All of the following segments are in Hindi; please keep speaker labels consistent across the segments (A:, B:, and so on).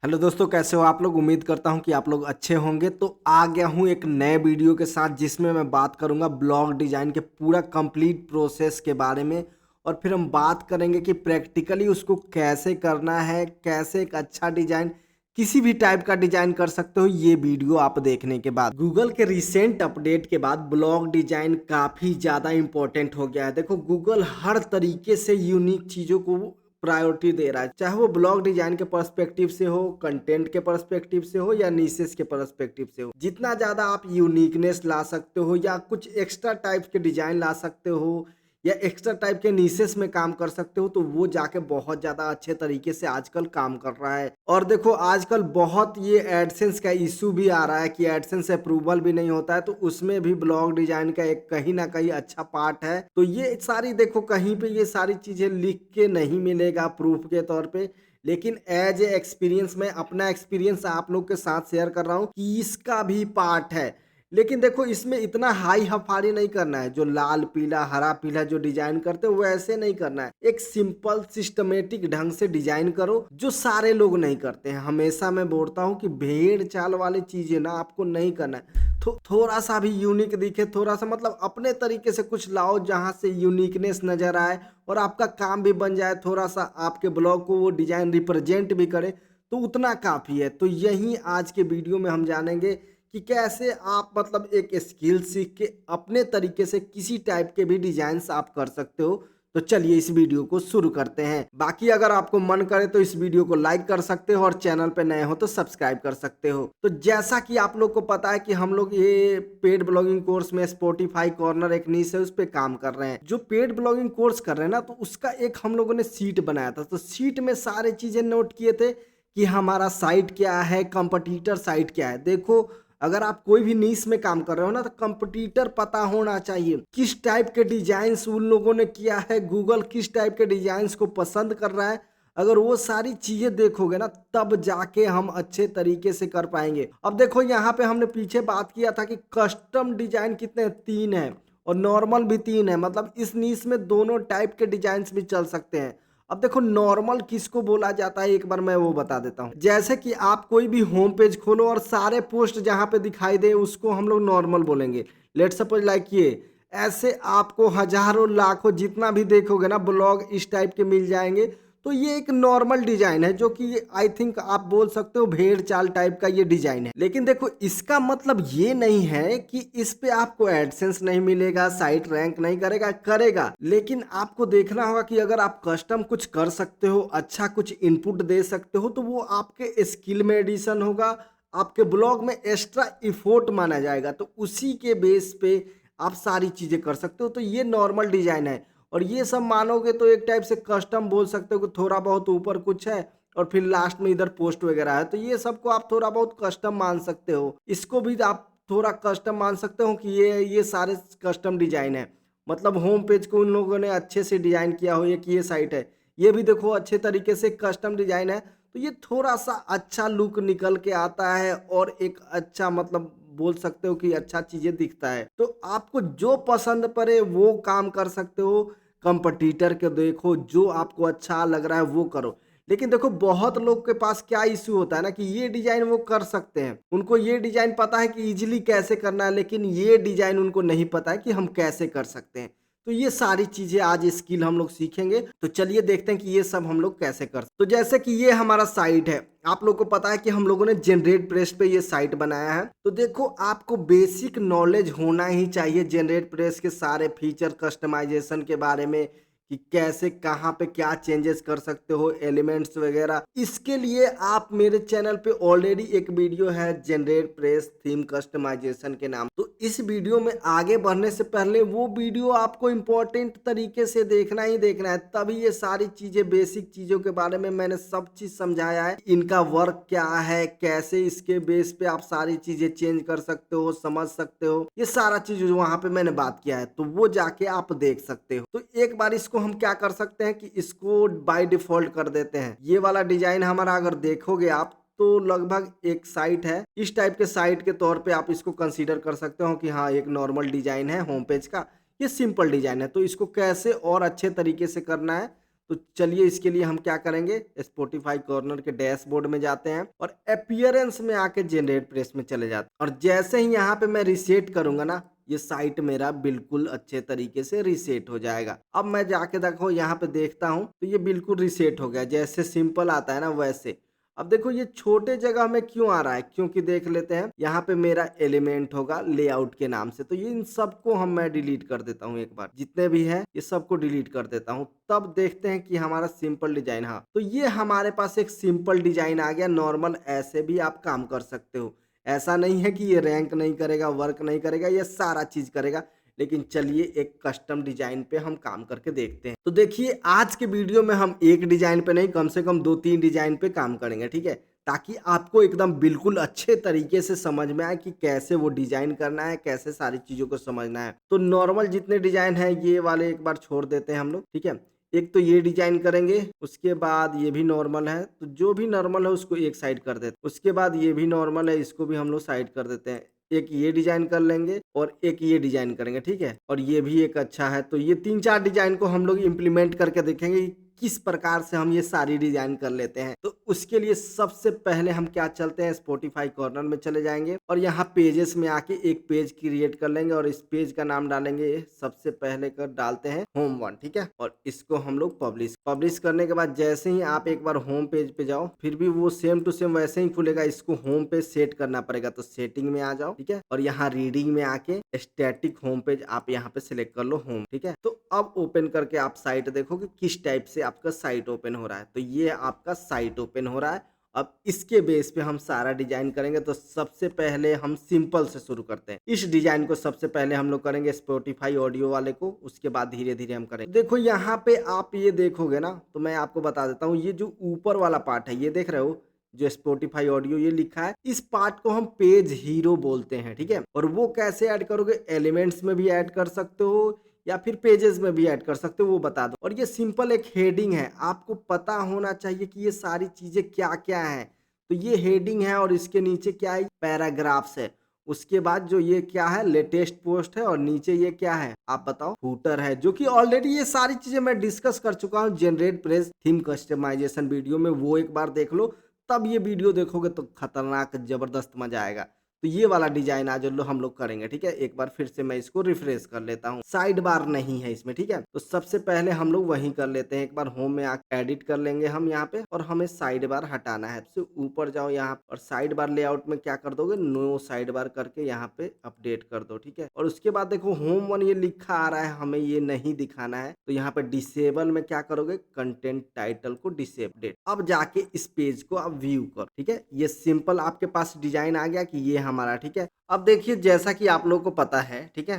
A: हेलो दोस्तों, कैसे हो आप लोग। उम्मीद करता हूं कि आप लोग अच्छे होंगे। तो आ गया हूं एक नए वीडियो के साथ जिसमें मैं बात करूंगा ब्लॉग डिज़ाइन के पूरा कंप्लीट प्रोसेस के बारे में। और फिर हम बात करेंगे कि प्रैक्टिकली उसको कैसे करना है, कैसे एक अच्छा डिज़ाइन किसी भी टाइप का डिज़ाइन कर सकते हो। ये वीडियो आप देखने के बाद गूगल के रिसेंट अपडेट के बाद ब्लॉग डिज़ाइन काफ़ी ज़्यादा इंपॉर्टेंट हो गया है। देखो, गूगल हर तरीके से यूनिक चीज़ों को प्रायोरिटी दे रहा है, चाहे वो ब्लॉग डिजाइन के पर्सपेक्टिव से हो, कंटेंट के पर्सपेक्टिव से हो या नीसेस के पर्सपेक्टिव से हो। जितना ज़्यादा आप यूनिकनेस ला सकते हो या कुछ एक्स्ट्रा टाइप के डिजाइन ला सकते हो या एक्स्ट्रा टाइप के नीसेस में काम कर सकते हो, तो वो जाके बहुत ज़्यादा अच्छे तरीके से आजकल काम कर रहा है। और देखो, आजकल बहुत ये एडसेंस का इशू भी आ रहा है कि एडसेंस अप्रूवल भी नहीं होता है, तो उसमें भी ब्लॉग डिजाइन का एक कहीं ना कहीं अच्छा पार्ट है। तो ये सारी देखो, कहीं पे ये सारी चीज़ें लिख के नहीं मिलेगा प्रूफ के तौर पे, लेकिन एज ए एक्सपीरियंस में अपना एक्सपीरियंस आप लोग के साथ शेयर कर रहा हूँ कि इसका भी पार्ट है। लेकिन देखो, इसमें इतना हाई हफारी नहीं करना है। जो लाल पीला हरा पीला जो डिजाइन करते हो वो ऐसे नहीं करना है। एक सिंपल सिस्टमेटिक ढंग से डिजाइन करो जो सारे लोग नहीं करते हैं। हमेशा मैं बोलता हूँ कि भेड़ चाल वाली चीजें ना आपको नहीं करना है। थोड़ा सा भी यूनिक दिखे, थोड़ा सा मतलब अपने तरीके से कुछ लाओ जहाँ से यूनिकनेस नजर आए और आपका काम भी बन जाए। थोड़ा सा आपके ब्लॉग को वो डिजाइन रिप्रेजेंट भी करे, तो उतना काफी है। तो यही आज के वीडियो में हम जानेंगे कि कैसे आप मतलब एक स्किल सीख के अपने तरीके से किसी टाइप के भी डिजाइन्स आप कर सकते हो। तो चलिए इस वीडियो को शुरू करते हैं। बाकी अगर आपको मन करे तो इस वीडियो को लाइक कर सकते हो और चैनल पे नए हो तो सब्सक्राइब कर सकते हो। तो जैसा कि आप लोग को पता है कि हम लोग ये पेड ब्लॉगिंग कोर्स में स्पॉटिफाई कॉर्नर एक नीश है, उस पर काम कर रहे हैं। जो पेड ब्लॉगिंग कोर्स कर रहे हैं ना, तो उसका एक हम लोगों ने सीट बनाया था। तो सीट में सारे चीजें नोट किए थे कि हमारा साइट क्या है, कंपटीटर साइट क्या है। देखो, अगर आप कोई भी नीश में काम कर रहे हो ना, तो कंपटीटर पता होना चाहिए। किस टाइप के डिजाइन्स उन लोगों ने किया है, गूगल किस टाइप के डिजाइन्स को पसंद कर रहा है। अगर वो सारी चीजें देखोगे ना, तब जाके हम अच्छे तरीके से कर पाएंगे। अब देखो, यहाँ पे हमने पीछे बात किया था कि कस्टम डिजाइन कितने हैं? 3 है और नॉर्मल भी 3 है। मतलब इस नीश में दोनों टाइप के डिजाइन्स भी चल सकते हैं। अब देखो, नॉर्मल किसको बोला जाता है, एक बार मैं वो बता देता हूँ। जैसे कि आप कोई भी होम पेज खोलो और सारे पोस्ट जहाँ पे दिखाई दे उसको हम लोग नॉर्मल बोलेंगे। लेट सपोज लाइक ये ऐसे आपको हजारों लाखों जितना भी देखोगे ना ब्लॉग इस टाइप के मिल जाएंगे। तो ये एक नॉर्मल डिजाइन है जो कि आई थिंक आप बोल सकते हो भेड़ चाल टाइप का ये डिजाइन है। लेकिन देखो, इसका मतलब ये नहीं है कि इस पे आपको एडसेंस नहीं मिलेगा, साइट रैंक नहीं करेगा, करेगा। लेकिन आपको देखना होगा कि अगर आप कस्टम कुछ कर सकते हो, अच्छा कुछ इनपुट दे सकते हो, तो वो आपके स्किल में एडिशन होगा, आपके ब्लॉग में एक्स्ट्रा इफोर्ट माना जाएगा। तो उसी के बेस पे आप सारी चीजें कर सकते हो। तो ये नॉर्मल डिजाइन है। और ये सब मानोगे तो एक टाइप से कस्टम बोल सकते हो कि थोड़ा बहुत ऊपर कुछ है और फिर लास्ट में इधर पोस्ट वगैरह है। तो ये सबको आप थोड़ा बहुत कस्टम मान सकते हो। इसको भी आप थोड़ा कस्टम मान सकते हो कि ये सारे कस्टम डिजाइन है। मतलब होम पेज को उन लोगों ने अच्छे से डिजाइन किया हो। एक ये साइट है, ये भी देखो अच्छे तरीके से कस्टम डिजाइन है। तो ये थोड़ा सा अच्छा लुक निकल के आता है और एक अच्छा मतलब बोल सकते हो कि अच्छा चीजें दिखता है। तो आपको जो पसंद पड़े वो काम कर सकते हो। कंपटीटर के देखो, जो आपको अच्छा लग रहा है वो करो। लेकिन देखो, बहुत लोग के पास क्या इश्यू होता है ना कि ये डिजाइन वो कर सकते हैं, उनको ये डिजाइन पता है कि इजीली कैसे करना है, लेकिन ये डिजाइन उनको नहीं पता है कि हम कैसे कर सकते हैं। तो ये सारी चीजें आज स्किल हम लोग सीखेंगे। तो चलिए देखते हैं कि ये सब हम लोग कैसे कर। तो जैसे कि ये हमारा साइट है, आप लोग को पता है कि हम लोगों ने जनरेट प्रेस पे ये साइट बनाया है। तो देखो, आपको बेसिक नॉलेज होना ही चाहिए जनरेट प्रेस के सारे फीचर कस्टमाइजेशन के बारे में कि कैसे कहाँ पे क्या चेंजेस कर सकते हो, एलिमेंट्स वगैरह। इसके लिए आप मेरे चैनल पे ऑलरेडी एक वीडियो है जनरेट प्रेस थीम कस्टमाइजेशन के नाम। तो इस वीडियो में आगे बढ़ने से पहले वो वीडियो आपको इम्पोर्टेंट तरीके से देखना ही देखना है, तभी ये सारी चीजें बेसिक चीजों के बारे में मैंने सब चीज समझाया है। इनका वर्क क्या है, कैसे इसके बेस पे आप सारी चीजें चेंज कर सकते हो, समझ सकते हो, ये सारा चीज वहां पे मैंने बात किया है। तो वो जाके आप देख सकते हो। तो एक बार इसको हम क्या कर सकते हैं कि इसको बाय डिफॉल्ट कर देते हैं। ये वाला डिजाइन हमारा अगर देखोगे आप, तो लगभग एक साइट है, इस टाइप के साइट के तौर पे आप इसको कंसीडर कर सकते हो कि हाँ एक नॉर्मल डिजाइन है होम पेज का। ये सिंपल डिजाइन है। तो इसको कैसे और अच्छे तरीके से करना है, तो चलिए इसके लिए हम क्या करेंगे, स्पॉटिफाई कॉर्नर के डैशबोर्ड में जाते हैं और अपीयरेंस में आके जनरेट प्रेस में चले जाते हैं। और जैसे ही यहाँ पे मैं रीसेट करूंगा ना, ये साइट मेरा बिल्कुल अच्छे तरीके से रीसेट हो जाएगा। अब मैं जाके देखो यहाँ पे देखता हूँ तो ये बिल्कुल रीसेट हो गया, जैसे सिंपल आता है ना वैसे। अब देखो ये छोटे जगह में क्यों आ रहा है, क्योंकि देख लेते हैं यहाँ पे मेरा एलिमेंट होगा लेआउट के नाम से, तो ये इन सबको मैं डिलीट कर देता हूँ। एक बार जितने भी है ये सबको डिलीट कर देता हूँ, तब देखते हैं कि हमारा सिंपल डिजाइन, हाँ तो ये हमारे पास एक सिंपल डिजाइन आ गया। नॉर्मल ऐसे भी आप काम कर सकते हो, ऐसा नहीं है कि ये रैंक नहीं करेगा, वर्क नहीं करेगा, ये सारा चीज करेगा। लेकिन चलिए एक कस्टम डिजाइन पे हम काम करके देखते हैं। तो देखिए आज के वीडियो में हम एक डिजाइन पे नहीं, कम से कम 2-3 डिजाइन पे काम करेंगे, ठीक है, ताकि आपको एकदम बिल्कुल अच्छे तरीके से समझ में आए कि कैसे वो डिजाइन करना है, कैसे सारी चीजों को समझना है। तो नॉर्मल जितने डिजाइन है ये वाले एक बार छोड़ देते हैं हम लोग, ठीक है। एक तो ये डिजाइन करेंगे, उसके बाद ये भी नॉर्मल है, तो जो भी नॉर्मल है उसको एक साइड कर देते हैं। उसके बाद ये भी नॉर्मल है, इसको भी हम लोग साइड कर देते हैं। एक ये डिजाइन कर लेंगे और एक ये डिजाइन करेंगे, ठीक है। और ये भी एक अच्छा है, तो ये 3-4 डिजाइन को हम लोग इम्प्लीमेंट करके देखेंगे कि किस प्रकार से हम ये सारी डिजाइन कर लेते हैं। तो उसके लिए सबसे पहले हम क्या चलते हैं, स्पॉटिफाई कॉर्नर में चले जाएंगे और यहाँ पेजेस में आके एक पेज क्रिएट कर लेंगे और इस पेज का नाम डालेंगे, सबसे पहले कर डालते हैं होम वन, ठीक है। और इसको हम लोग पब्लिश करने के बाद जैसे ही आप एक बार होम पेज पे जाओ, फिर भी वो सेम टू सेम वैसे ही खुलेगा, इसको होम पेज सेट करना पड़ेगा। तो सेटिंग में आ जाओ, ठीक है, और यहाँ रीडिंग में आके स्टैटिक होम पेज आप यहाँ पे सिलेक्ट कर लो होम, ठीक है। तो अब ओपन करके आप साइट देखो कि किस टाइप से आपका साइट ओपन हो रहा है। तो ये आपका साइट ओपन हो रहा है। अब इसके बेस पे हम सारा डिजाइन करेंगे। तो सबसे पहले हम सिंपल से शुरू करते हैं। इस डिजाइन को सबसे पहले हम लोग करेंगे स्पॉटिफाई ऑडियो वाले को, उसके बाद धीरे धीरे हम करेंगे। देखो यहाँ पे आप ये देखोगे ना, तो मैं आपको बता देता हूँ, ये जो ऊपर वाला पार्ट है ये देख रहे हो, जो स्पॉटिफाई ऑडियो ये लिखा है, इस पार्ट को हम पेज हीरो बोलते हैं, ठीक है। और वो कैसे ऐड करोगे, एलिमेंट्स में भी ऐड कर सकते हो या फिर पेजेस में भी ऐड कर सकते हो, वो बता दो। और ये सिंपल एक हेडिंग है, आपको पता होना चाहिए कि ये सारी चीजें क्या क्या है। तो ये हेडिंग है और इसके नीचे क्या है, पैराग्राफ्स है। उसके बाद जो ये क्या है, लेटेस्ट पोस्ट है, और नीचे ये क्या है आप बताओ, फूटर है, जो कि ऑलरेडी ये सारी चीजें मैं डिस्कस कर चुका हूँ generate press theme customisation video में, वो एक बार देख लो। तब ये वीडियो देखोगे तो खतरनाक जबरदस्त मजा आएगा। तो ये वाला डिजाइन आज हम लोग करेंगे, ठीक है। एक बार फिर से मैं इसको रिफ्रेश कर लेता हूँ, साइड बार नहीं है इसमें, ठीक है। तो सबसे पहले हम लोग वही कर लेते हैं, एक बार होम में आकर एडिट कर लेंगे हम यहाँ पे, और हमें साइड बार हटाना है। तो ऊपर जाओ यहाँ और साइड बार लेआउट में क्या कर दोगे, नो साइड बार करके यहाँ पे अपडेट कर दो, ठीक है। और उसके बाद देखो होम वन ये लिखा आ रहा है, हमें ये नहीं दिखाना है। तो यहाँ पे डिसेबल में क्या करोगे, कंटेंट टाइटल को डिसेबल। अब जाके इस पेज को आप व्यू करो, ठीक है। ये सिंपल आपके पास डिजाइन आ गया कि ये हमारा, ठीक है। अब देखिए जैसा कि आप लोगों को पता है, ठीक है,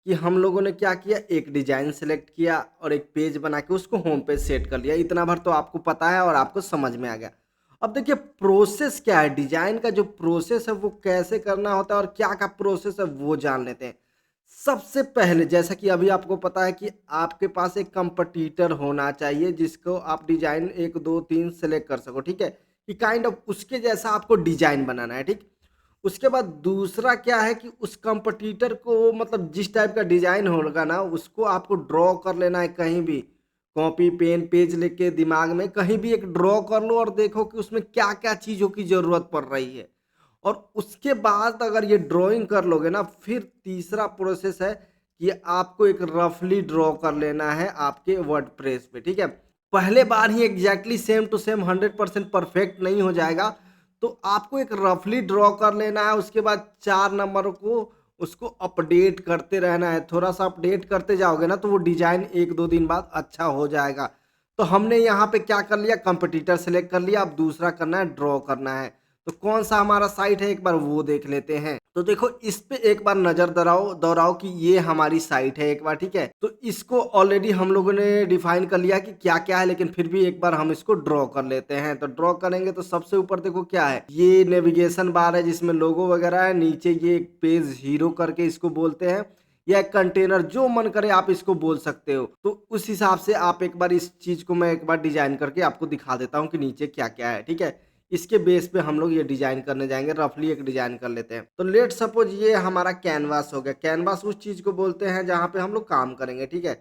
A: कि हम लोगों ने क्या किया, एक डिजाइन सेलेक्ट किया और एक पेज बना के उसको होम पेज सेट कर लिया। इतना भर तो आपको पता है और आपको समझ में आ गया। अब देखिए प्रोसेस क्या है, डिजाइन का जो प्रोसेस है वो कैसे करना होता है और क्या क्या प्रोसेस है वो जान लेते हैं। सबसे पहले जैसा कि अभी आपको पता है कि आपके पास एक कंपटीटर होना चाहिए जिसको आप डिजाइन 1 2 3 सेलेक्ट कर सको, ठीक है, कि काइंड ऑफ उसके जैसा आपको डिजाइन बनाना है, ठीक। उसके बाद दूसरा क्या है कि उस कंपटीटर को मतलब जिस टाइप का डिजाइन होगा ना, उसको आपको ड्रॉ कर लेना है कहीं भी, कॉपी पेन पेज लेके दिमाग में कहीं भी एक ड्रॉ कर लो और देखो कि उसमें क्या क्या चीज़ों की ज़रूरत पड़ रही है। और उसके बाद अगर ये ड्राइंग कर लोगे ना, फिर तीसरा प्रोसेस है कि आपको एक रफली ड्रॉ कर लेना है आपके वर्डप्रेस पे, ठीक है। पहले बार ही exactly same to same 100% perfect नहीं हो जाएगा, तो आपको एक रफली ड्रॉ कर लेना है। उसके बाद 4 नंबर को उसको अपडेट करते रहना है, थोड़ा सा अपडेट करते जाओगे ना तो वो डिजाइन 1-2 दिन बाद अच्छा हो जाएगा। तो हमने यहाँ पे क्या कर लिया, कंपटीटर सेलेक्ट कर लिया। अब दूसरा करना है ड्रॉ करना है। तो कौन सा हमारा साइट है एक बार वो देख लेते हैं। तो देखो इस पे एक बार नजर दौड़ाओ कि ये हमारी साइट है एक बार, ठीक है। तो इसको ऑलरेडी हम लोगों ने डिफाइन कर लिया कि क्या क्या है, लेकिन फिर भी एक बार हम इसको ड्रॉ कर लेते हैं। तो ड्रॉ करेंगे तो सबसे ऊपर देखो क्या है, ये नेविगेशन बार है जिसमें लोगो वगैरह है। नीचे ये एक पेज हीरो करके इसको बोलते हैं, या एक कंटेनर, जो मन करे आप इसको बोल सकते हो। तो उस हिसाब से आप एक बार इस चीज को मैं एक बार डिजाइन करके आपको दिखा देता हूँ कि नीचे क्या क्या है, ठीक है। इसके बेस पे हम लोग ये डिजाइन करने जाएंगे, रफली एक डिजाइन कर लेते हैं। तो लेट सपोज ये हमारा कैनवास हो गया। कैनवास उस चीज को बोलते हैं जहां पे हम लोग काम करेंगे, ठीक है।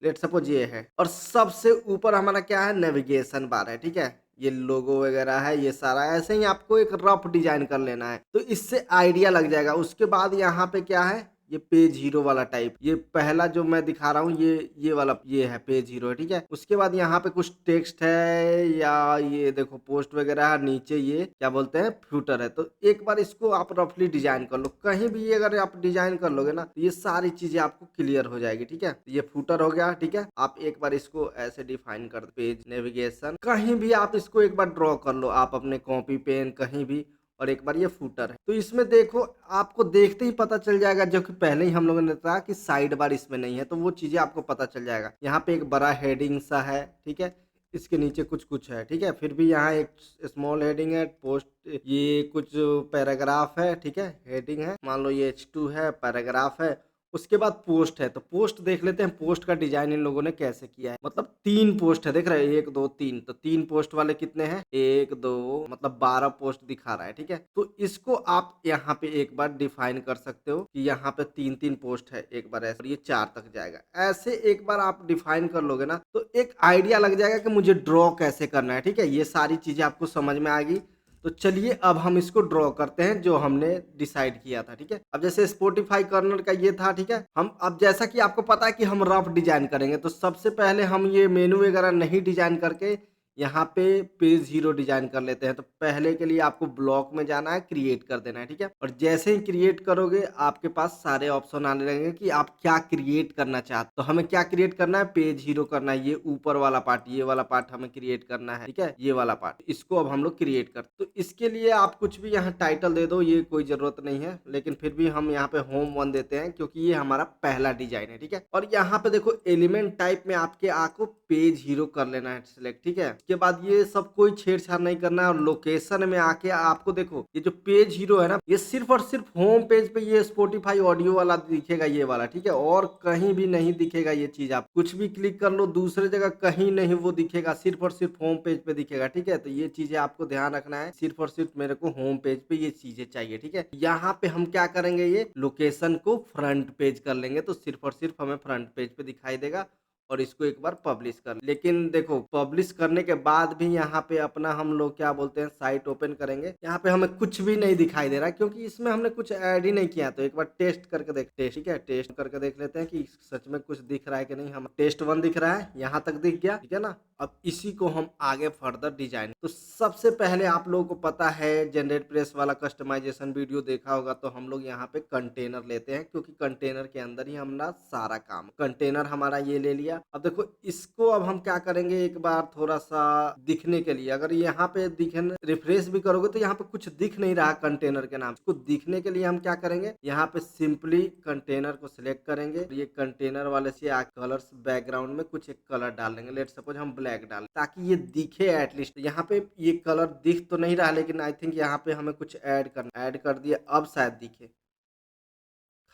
A: लेट सपोज ये है, और सबसे ऊपर हमारा क्या है, नेविगेशन बार है, ठीक है। ये लोगो वगैरह है, ये सारा ऐसे ही आपको एक रफ डिजाइन कर लेना है, तो इससे आइडिया लग जाएगा। उसके बाद यहाँ पे क्या है, ये पेज हीरो वाला टाइप, ये पहला जो मैं दिखा रहा हूँ ये वाला, ये है पेज हीरो है, ठीक है। उसके बाद यहाँ पे कुछ टेक्स्ट है, या ये देखो पोस्ट वगैरह है, नीचे ये क्या बोलते हैं, फ्यूटर है। तो एक बार इसको आप रफली डिजाइन कर लो, कहीं भी अगर आप डिजाइन कर लोगे ना, तो ये सारी चीजें आपको क्लियर हो जाएगी, ठीक है। ये फूटर हो गया, ठीक है। आप एक बार इसको ऐसे डिफाइन कर दो, पेज नेविगेशन, कहीं भी आप इसको एक बार ड्रॉ कर लो, आप अपने कॉपी पेन कहीं भी, और एक बार ये फूटर है। तो इसमें देखो, आपको देखते ही पता चल जाएगा, जो कि पहले ही हम लोगों ने कहा कि साइड बार इसमें नहीं है, तो वो चीजें आपको पता चल जाएगा। यहाँ पे एक बड़ा हेडिंग सा है, ठीक है, इसके नीचे कुछ कुछ है, ठीक है। फिर भी यहाँ एक स्मॉल हेडिंग है, पोस्ट, ये कुछ पैराग्राफ है, ठीक है, हेडिंग है, मान लो ये H2 है, पैराग्राफ है। उसके बाद पोस्ट है, तो पोस्ट देख लेते हैं, पोस्ट का डिजाइन इन लोगों ने कैसे किया है। मतलब 3 पोस्ट है, देख रहे हैं, 1 2 3, तो 3 पोस्ट वाले कितने हैं, 1 2, मतलब 12 पोस्ट दिखा रहा है, ठीक है। तो इसको आप यहाँ पे एक बार डिफाइन कर सकते हो कि यहाँ पे 3 पोस्ट है, एक बार ऐसे, और ये 4 तक जाएगा। ऐसे एक बार आप डिफाइन कर लोगे ना, तो एक आइडिया लग जाएगा कि मुझे ड्रॉ कैसे करना है, ठीक है। ये सारी चीजें आपको समझ में आएगी। तो चलिए अब हम इसको ड्रॉ करते हैं, जो हमने डिसाइड किया था, ठीक है। अब जैसे स्पॉटिफाई कॉर्नर का ये था, ठीक है। हम अब जैसा कि आपको पता है कि हम रफ डिजाइन करेंगे, तो सबसे पहले हम ये मेनू वगैरह नहीं डिजाइन करके यहाँ पे पेज हीरो डिजाइन कर लेते हैं। तो पहले के लिए आपको ब्लॉक में जाना है, क्रिएट कर देना है, ठीक है। और जैसे ही क्रिएट करोगे, आपके पास सारे ऑप्शन आने लगेंगे कि आप क्या क्रिएट करना चाहते हो। तो हमें क्या क्रिएट करना है, पेज हीरो करना है, ये ऊपर वाला पार्ट, ये वाला पार्ट हमें क्रिएट करना है, ठीक है, ये वाला पार्ट, इसको अब हम लोग क्रिएट कर। तो इसके लिए आप कुछ भी यहाँ टाइटल दे दो, ये कोई जरूरत नहीं है, लेकिन फिर भी हम यहाँ पे होम 1 देते हैं, क्योंकि ये हमारा पहला डिजाइन है, ठीक है। और यहाँ पे देखो, एलिमेंट टाइप में आपके आपको पेज हीरो कर लेना है सिलेक्ट, ठीक है। उसके बाद ये सब कोई छेड़छाड़ नहीं करना है, और लोकेशन में आके आपको देखो, ये जो पेज हीरो है ना, ये सिर्फ और सिर्फ होम पेज पे ये स्पॉटिफाई ऑडियो वाला दिखेगा, ये वाला, ठीक है। और कहीं भी नहीं दिखेगा ये चीज, आप कुछ भी क्लिक कर लो दूसरे जगह, कहीं नहीं वो दिखेगा, सिर्फ और सिर्फ होम पेज पे दिखेगा, ठीक है। तो ये चीजें आपको ध्यान रखना है, सिर्फ और सिर्फ मेरे को होम पेज पे ये चीजें चाहिए, ठीक है। यहाँ पे हम क्या करेंगे, ये लोकेशन को फ्रंट पेज कर लेंगे, तो सिर्फ और सिर्फ हमें फ्रंट पेज पे दिखाई देगा। और इसको एक बार पब्लिश कर, लेकिन देखो पब्लिश करने के बाद भी यहाँ पे अपना हम लोग क्या बोलते हैं, साइट ओपन करेंगे, यहाँ पे हमें कुछ भी नहीं दिखाई दे रहा, क्योंकि इसमें हमने कुछ ऐड ही नहीं किया। तो एक बार टेस्ट करके देखते हैं, ठीक है, टेस्ट करके देख लेते हैं कि सच में कुछ दिख रहा है कि नहीं। हम टेस्ट 1 दिख रहा है, यहाँ तक दिख गया, ठीक है ना। अब इसी को हम आगे फर्दर डिजाइन, तो सबसे पहले आप लोगों को पता है, जनरेट प्रेस वाला कस्टमाइजेशन वीडियो देखा होगा, तो हम लोग यहाँ पे कंटेनर लेते हैं, क्योंकि कंटेनर के अंदर ही हमारा सारा काम, कंटेनर हमारा ये ले लिया। अब देखो, इसको अब हम क्या करेंगे, एक बार थोड़ा सा दिखने के लिए, अगर यहाँ पे दिखने रिफ्रेश भी करोगे तो यहाँ पे कुछ दिख नहीं रहा कंटेनर के नाम, इसको दिखने के लिए हम क्या करेंगे, यहाँ पे सिंपली कंटेनर को सिलेक्ट करेंगे, ये कंटेनर वाले से कलर्स बैकग्राउंड में कुछ एक कलर डाल देंगे, लेट सपोज हम ब्लैक डाल, ताकि ये दिखे एटलीस्ट। यहाँ पे ये कलर दिख तो नहीं रहा, लेकिन आई थिंक यहाँ पे हमें कुछ ऐड करना, ऐड कर दिया, अब शायद दिखे।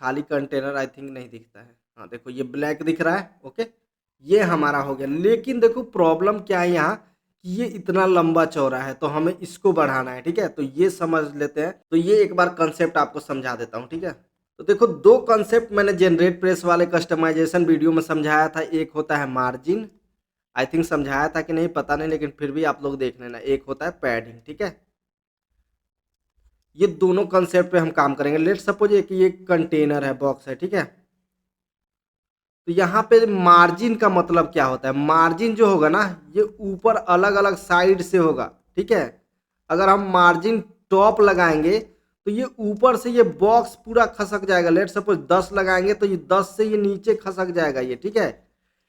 A: खाली कंटेनर आई थिंक नहीं दिखता है, हाँ देखो ये ब्लैक दिख रहा है, ओके, ये हमारा हो गया। लेकिन देखो प्रॉब्लम क्या है यहाँ, कि ये इतना लंबा चौड़ा है, तो हमें इसको बढ़ाना है, ठीक है। तो ये समझ लेते हैं, तो ये एक बार कंसेप्ट आपको समझा देता हूँ, ठीक है। तो देखो, 2 कंसेप्ट मैंने जनरेट प्रेस वाले कस्टमाइजेशन वीडियो में समझाया था। एक होता है मार्जिन, आई थिंक समझाया था कि नहीं पता नहीं, लेकिन फिर भी आप लोग देख लेना। एक होता है पैडिंग, ठीक है। ये दोनों कंसेप्ट पे हम काम करेंगे। लेट सपोज कि ये कंटेनर है, बॉक्स है, ठीक है। तो यहाँ पे मार्जिन का मतलब क्या होता है, मार्जिन जो होगा ना, ये ऊपर अलग अलग साइड से होगा, ठीक है। अगर हम मार्जिन टॉप लगाएंगे, तो ये ऊपर से ये बॉक्स पूरा खसक जाएगा। लेट सपोज 10 लगाएंगे, तो ये 10 से ये नीचे खसक जाएगा ये, ठीक है।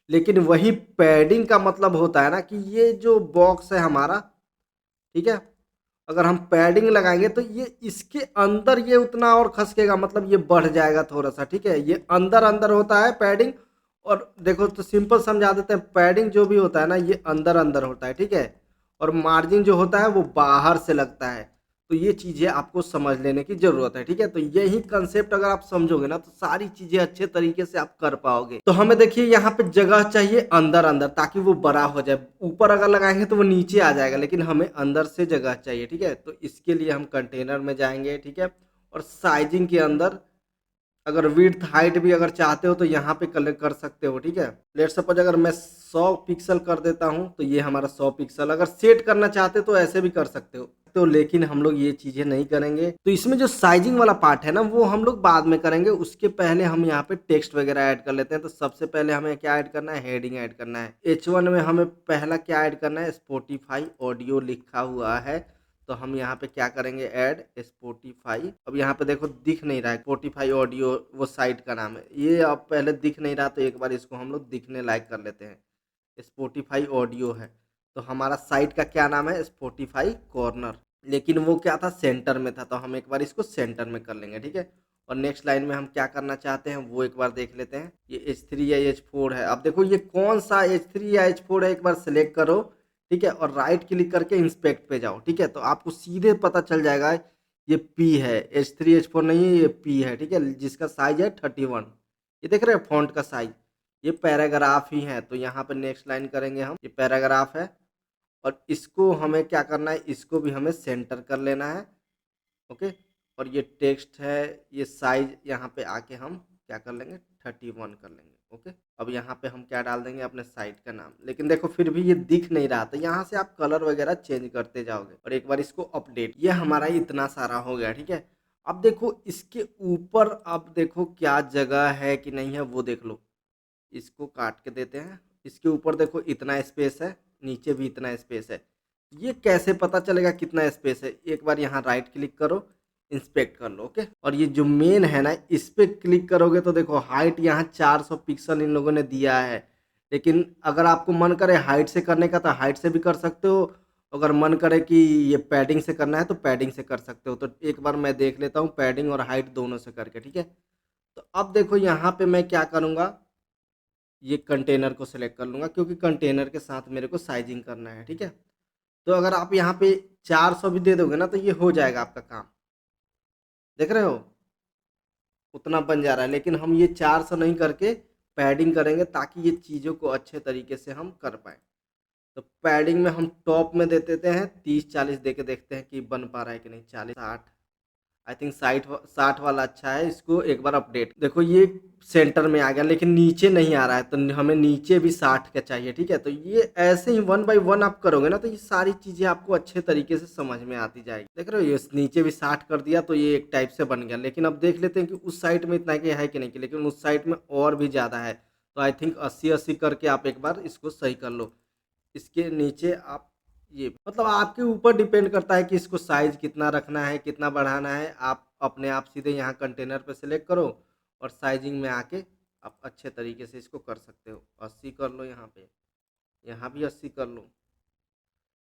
A: लेकिन वही पैडिंग का मतलब होता है ना, कि ये जो बॉक्स है हमारा, ठीक है, अगर हम पैडिंग लगाएंगे तो ये इसके अंदर ये उतना और खसकेगा, मतलब ये बढ़ जाएगा थोड़ा सा, ठीक है। ये अंदर अंदर होता है पैडिंग। और देखो, तो सिंपल समझा देते हैं, पैडिंग जो भी होता है ना, ये अंदर अंदर होता है, ठीक है। और मार्जिन जो होता है वो बाहर से लगता है। तो ये चीज़ें आपको समझ लेने की ज़रूरत है, ठीक है। तो यही कंसेप्ट अगर आप समझोगे ना, तो सारी चीज़ें अच्छे तरीके से आप कर पाओगे। तो हमें देखिए यहाँ पे जगह चाहिए अंदर अंदर, ताकि वो बड़ा हो जाए। ऊपर अगर लगाएंगे तो वो नीचे आ जाएगा, लेकिन हमें अंदर से जगह चाहिए, ठीक है। तो इसके लिए हम कंटेनर में जाएंगे, ठीक है, और साइजिंग के अंदर अगर विड्थ हाइट भी अगर चाहते हो तो यहाँ पे कलर कर सकते हो, ठीक है। लेट सपोज अगर मैं 100 पिक्सल कर देता हूँ तो ये हमारा 100 पिक्सल, अगर सेट करना चाहते हो तो ऐसे भी कर सकते हो, तो लेकिन हम लोग ये चीज़ें नहीं करेंगे। तो इसमें जो साइजिंग वाला पार्ट है ना वो हम लोग बाद में करेंगे, उसके पहले हम यहाँ पे टेक्स्ट वगैरह ऐड कर लेते हैं। तो सबसे पहले हमें क्या ऐड करना है, हेडिंग ऐड करना है। H1 में हमें पहला क्या ऐड करना है, स्पॉटिफाई ऑडियो लिखा हुआ है, तो हम यहाँ पे क्या करेंगे, ऐड स्पॉटिफाई। अब यहाँ पे देखो दिख नहीं रहा है स्पॉटिफाई ऑडियो, वो साइट का नाम है ये। अब पहले दिख नहीं रहा तो एक बार इसको हम लोग दिखने लायक कर लेते हैं। स्पॉटिफाई ऑडियो है तो हमारा साइट का क्या नाम है, स्पॉटिफाई कॉर्नर, लेकिन वो क्या था, सेंटर में था, तो हम एक बार इसको सेंटर में कर लेंगे, ठीक है। और नेक्स्ट लाइन में हम क्या करना चाहते हैं वो एक बार देख लेते हैं। ये H3 या H4 है। अब देखो ये कौन सा H3 या H4 है, एक बार सेलेक्ट करो, ठीक है, और राइट क्लिक करके इंस्पेक्ट पे जाओ, ठीक है। तो आपको सीधे पता चल जाएगा ये P है, H3 H4 नहीं है, ये P है, ठीक है, जिसका साइज है 31। ये देख रहे हैं फॉन्ट का साइज, ये पैराग्राफ ही है। तो यहाँ पे नेक्स्ट लाइन करेंगे हम, ये पैराग्राफ है और इसको हमें क्या करना है, इसको भी हमें सेंटर कर लेना है, ओके। और ये टेक्स्ट है, ये साइज यहाँ पे आके हम क्या कर लेंगे, 31 कर लेंगे, ओके। अब यहाँ पे हम क्या डाल देंगे, अपने साइट का नाम। लेकिन देखो फिर भी ये दिख नहीं रहा, तो यहाँ से आप कलर वगैरह चेंज करते जाओगे और एक बार इसको अपडेट। ये हमारा इतना सारा हो गया, ठीक है। अब देखो इसके ऊपर, अब देखो क्या जगह है कि नहीं है वो देख लो। इसको काट के देते हैं, इसके ऊपर देखो इतना स्पेस है, नीचे भी इतना स्पेस है। ये कैसे पता चलेगा कितना स्पेस है, एक बार यहाँ राइट क्लिक करो, इंस्पेक्ट कर लो, ओके। और ये जो मेन है ना, इस पे क्लिक करोगे तो देखो हाइट यहाँ 400 पिक्सल इन लोगों ने दिया है। लेकिन अगर आपको मन करे हाइट से करने का तो हाइट से भी कर सकते हो, अगर मन करे कि ये पैडिंग से करना है तो पैडिंग से कर सकते हो। तो एक बार मैं देख लेता हूँ पैडिंग और हाइट दोनों से करके, ठीक है। तो अब देखो यहाँ पे मैं क्या करूँगा, ये कंटेनर को सिलेक्ट कर लूँगा क्योंकि कंटेनर के साथ मेरे को साइजिंग करना है, ठीक है। तो अगर आप यहाँ पे 400 भी दे दोगे ना तो ये हो जाएगा आपका काम, देख रहे हो उतना बन जा रहा है। लेकिन हम ये 400 नहीं करके पैडिंग करेंगे ताकि ये चीज़ों को अच्छे तरीके से हम कर पाएँ। तो पैडिंग में हम टॉप में दे देते हैं 30-40 दे के देखते हैं कि बन पा रहा है कि नहीं। 40-60, आई थिंक 60 वाला अच्छा है। इसको एक बार अपडेट, देखो ये सेंटर में आ गया लेकिन नीचे नहीं आ रहा है, तो हमें नीचे भी 60 का चाहिए, ठीक है। तो ये ऐसे ही 1 बाय 1 आप करोगे ना तो ये सारी चीज़ें आपको अच्छे तरीके से समझ में आती जाएगी। देख रहे हो ये नीचे भी 60 कर दिया तो ये एक टाइप से बन गया। लेकिन अब देख लेते हैं कि उस साइड में इतना है कि नहीं, लेकिन उस साइड में और भी ज़्यादा है। तो आई थिंक 80-80 करके आप एक बार इसको सही कर लो। इसके नीचे आप ये मतलब आपके ऊपर डिपेंड करता है कि इसको साइज कितना रखना है, कितना बढ़ाना है। आप अपने आप सीधे यहाँ कंटेनर पे सिलेक्ट करो और साइजिंग में आके आप अच्छे तरीके से इसको कर सकते हो। 80 कर लो यहाँ पे, यहाँ भी 80 कर लो।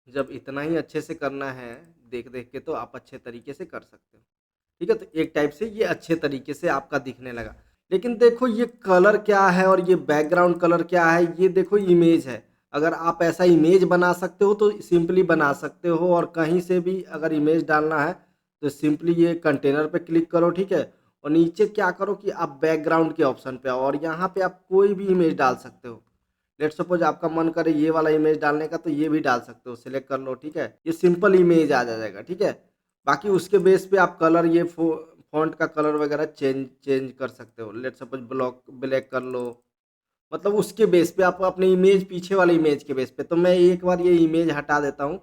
A: जब इतना ही अच्छे से करना है देख देख के तो आप अच्छे तरीके से कर सकते हो, ठीक है। तो एक टाइप से ये अच्छे तरीके से आपका दिखने लगा। लेकिन देखो ये कलर क्या है और ये बैकग्राउंड कलर क्या है, ये देखो इमेज है। अगर आप ऐसा इमेज बना सकते हो तो सिंपली बना सकते हो, और कहीं से भी अगर इमेज डालना है तो सिंपली ये कंटेनर पे क्लिक करो, ठीक है। और नीचे क्या करो कि आप बैकग्राउंड के ऑप्शन पे आओ और यहाँ पे आप कोई भी इमेज डाल सकते हो। लेट सपोज आपका मन करे ये वाला इमेज डालने का तो ये भी डाल सकते हो, सिलेक्ट कर लो, ठीक है। ये सिंपल इमेज आ जाएगा, ठीक है। बाकी उसके बेस पे आप कलर, ये फॉन्ट का कलर वगैरह चेंज चेंज कर सकते हो। लेट सपोज ब्लॉक ब्लैक कर लो, मतलब उसके बेस पे आप अपने इमेज, पीछे वाले इमेज के बेस पे। तो मैं एक बार ये इमेज हटा देता हूँ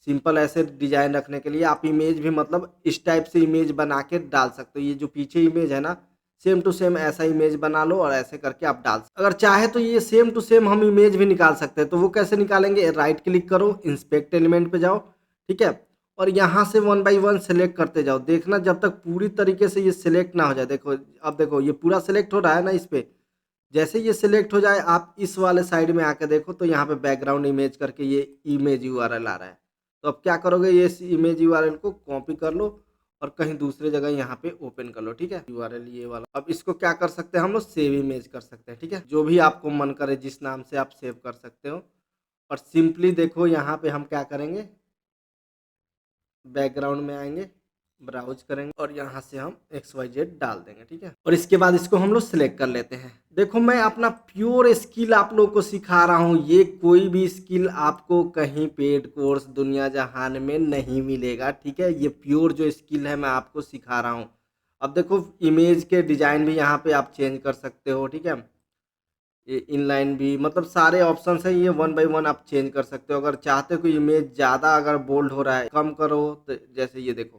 A: सिंपल ऐसे डिजाइन रखने के लिए। आप इमेज भी मतलब इस टाइप से इमेज बना के डाल सकते हो। ये जो पीछे इमेज है ना, सेम टू सेम ऐसा इमेज बना लो और ऐसे करके आप डाल सकते हो। अगर चाहे तो ये सेम टू सेम हम इमेज भी निकाल सकते हैं। तो वो कैसे निकालेंगे, राइट क्लिक करो, इंस्पेक्ट एलिमेंट पे जाओ, ठीक है। और यहाँ से 1 बाई 1 सेलेक्ट करते जाओ। देखना जब तक पूरी तरीके से ये सिलेक्ट ना हो जाए। देखो अब देखो ये पूरा सिलेक्ट हो रहा है ना इस पे। जैसे ये सिलेक्ट हो जाए आप इस वाले साइड में आके देखो तो यहाँ पे बैकग्राउंड इमेज करके ये इमेज यूआरएल आ रहा है। तो अब क्या करोगे, ये इमेज यूआरएल को कॉपी कर लो और कहीं दूसरे जगह यहाँ पे ओपन कर लो, ठीक है। यूआरएल ये वाला, अब इसको क्या कर सकते हैं हम लोग, सेव इमेज कर सकते हैं, ठीक है। जो भी आपको मन करे जिस नाम से आप सेव कर सकते हो। और सिंपली देखो यहाँ पे हम क्या करेंगे, बैकग्राउंड में आएंगे, ब्राउज करेंगे और यहाँ से हम XYZ डाल देंगे, ठीक है। और इसके बाद इसको हम लोग सिलेक्ट कर लेते हैं। देखो मैं अपना प्योर स्किल आप लोग को सिखा रहा हूँ। ये कोई भी स्किल आपको कहीं पेड कोर्स दुनिया जहान में नहीं मिलेगा, ठीक है। ये प्योर जो स्किल है मैं आपको सिखा रहा हूँ। अब देखो इमेज के डिज़ाइन भी यहाँ पे आप चेंज कर सकते हो, ठीक है। ये इनलाइन भी मतलब सारे ऑप्शंस हैं, ये वन बाय वन आप चेंज कर सकते हो। अगर चाहते हो कि इमेज ज़्यादा अगर बोल्ड हो रहा है, कम करो, तो जैसे ये देखो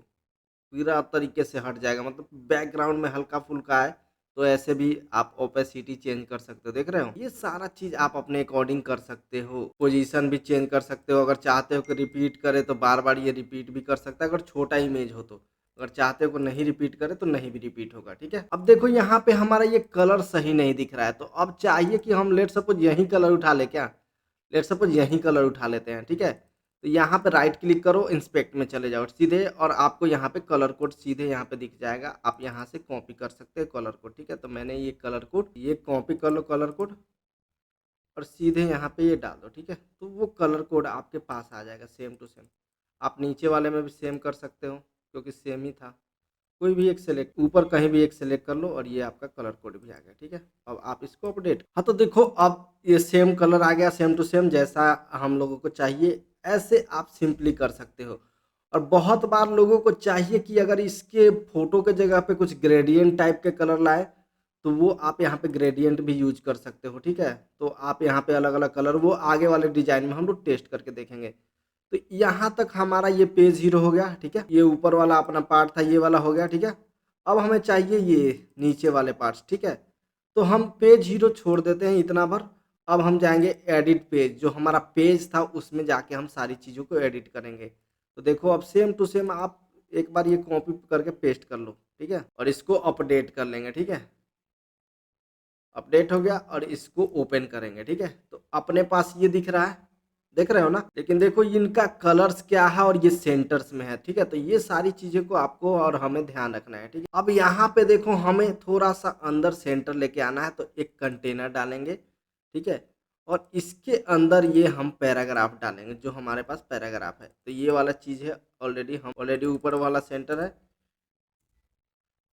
A: पूरा तरीके से हट जाएगा, मतलब बैकग्राउंड में हल्का-फुल्का है, तो ऐसे भी आप ओपेसिटी चेंज कर सकते हो, देख रहे हो? ये सारा चीज़ आप अपने अकॉर्डिंग कर सकते हो। पोजीशन भी चेंज कर सकते हो, अगर चाहते हो कि रिपीट करे तो बार-बार ये रिपीट भी कर सकता है, अगर छोटा इमेज हो तो। अगर चाहते हो कि नहीं रिपीट करे तो नहीं भी रिपीट होगा, ठीक है? अब देखो यहाँ पे हमारा ये कलर सही नहीं दिख रहा है, तो अब चाहिए कि हम लेट्स सपोज़ यही कलर उठा लें क्या? लेट्स सपोज़ यही कलर उठा लेते हैं, ठीक है? तो यहाँ पे राइट क्लिक करो, इंस्पेक्ट में चले जाओ सीधे और आपको यहाँ पे कलर कोड सीधे यहाँ पे दिख जाएगा। आप यहाँ से कॉपी कर सकते हो कलर कोड, ठीक है? तो मैंने ये कलर कोड ये कॉपी कर लो कलर कोड और सीधे यहाँ पे ये डाल दो, ठीक है? तो वो कलर कोड आपके पास आ जाएगा सेम टू सेम। आप नीचे वाले में भी सेम कर सकते हो क्योंकि सेम ही था। कोई भी एक सेलेक्ट ऊपर कहीं भी एक सेलेक्ट कर लो और ये आपका कलर कोड भी आ गया, ठीक है। अब आप इसको अपडेट हाँ तो देखो अब ये सेम कलर आ गया सेम टू सेम जैसा हम लोगों को चाहिए। ऐसे आप सिंपली कर सकते हो। और बहुत बार लोगों को चाहिए कि अगर इसके फोटो के जगह पे कुछ ग्रेडियंट टाइप के कलर लाए तो वो आप यहाँ पे ग्रेडियंट भी यूज कर सकते हो, ठीक है। तो आप यहाँ पे अलग अलग कलर वो आगे वाले डिजाइन में हम लोग टेस्ट करके देखेंगे। तो यहाँ तक हमारा ये पेज हीरो हो गया, ठीक है। ये ऊपर वाला अपना पार्ट था, ये वाला हो गया, ठीक है। अब हमें चाहिए ये नीचे वाले पार्ट्स, ठीक है। तो हम पेज हीरो छोड़ देते हैं इतना भर। अब हम जाएंगे एडिट पेज, जो हमारा पेज था उसमें जाके हम सारी चीज़ों को एडिट करेंगे। तो देखो अब सेम टू सेम आप एक बार ये कॉपी करके पेस्ट कर लो, ठीक है। और इसको अपडेट कर लेंगे, ठीक है। अपडेट हो गया और इसको ओपन करेंगे, ठीक है। तो अपने पास ये दिख रहा है, देख रहे हो ना। लेकिन देखो इनका कलर्स क्या है और ये सेंटर्स में है, ठीक है। तो ये सारी चीज़ें को आपको और हमें ध्यान रखना है, ठीक है। अब यहाँ पे देखो हमें थोड़ा सा अंदर सेंटर लेके आना है, तो एक कंटेनर डालेंगे, ठीक है। और इसके अंदर ये हम पैराग्राफ डालेंगे, जो हमारे पास पैराग्राफ है। तो ये वाला चीज़ है, ऑलरेडी ऊपर वाला सेंटर है।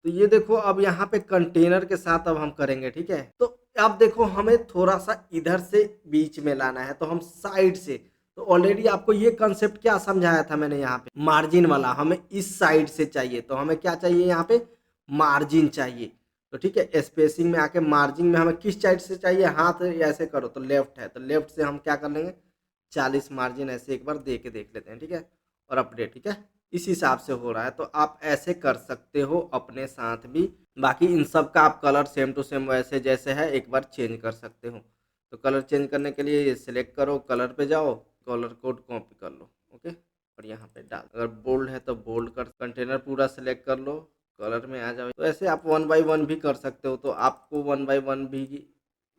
A: तो ये देखो अब यहाँ पे कंटेनर के साथ अब हम करेंगे, ठीक है। तो अब देखो हमें थोड़ा सा इधर से बीच में लाना है, तो हम साइड से तो ऑलरेडी आपको ये कंसेप्ट क्या समझाया था मैंने, यहाँ पे मार्जिन वाला हमें इस साइड से चाहिए। तो हमें क्या चाहिए, यहाँ पे मार्जिन चाहिए। तो ठीक है, स्पेसिंग में आके मार्जिन में हमें किस साइड से चाहिए, हाथ ऐसे करो तो लेफ्ट है, तो लेफ्ट से हम क्या कर लेंगे 40 मार्जिन ऐसे एक बार दे के देख लेते हैं, ठीक है। और अपडेट, ठीक है, इस हिसाब से हो रहा है। तो आप ऐसे कर सकते हो अपने साथ भी। बाकी इन सब का आप कलर सेम टू सेम वैसे जैसे है एक बार चेंज कर सकते हो। तो कलर चेंज करने के लिए ये सिलेक्ट करो, कलर पे जाओ, कलर कोड कॉपी कर लो, ओके, और यहाँ पे डाल। अगर बोल्ड है तो बोल्ड कर, कंटेनर पूरा सिलेक्ट कर लो, कलर में आ जाओ। तो ऐसे आप वन बाय वन भी कर सकते हो। तो आपको वन बाय वन भी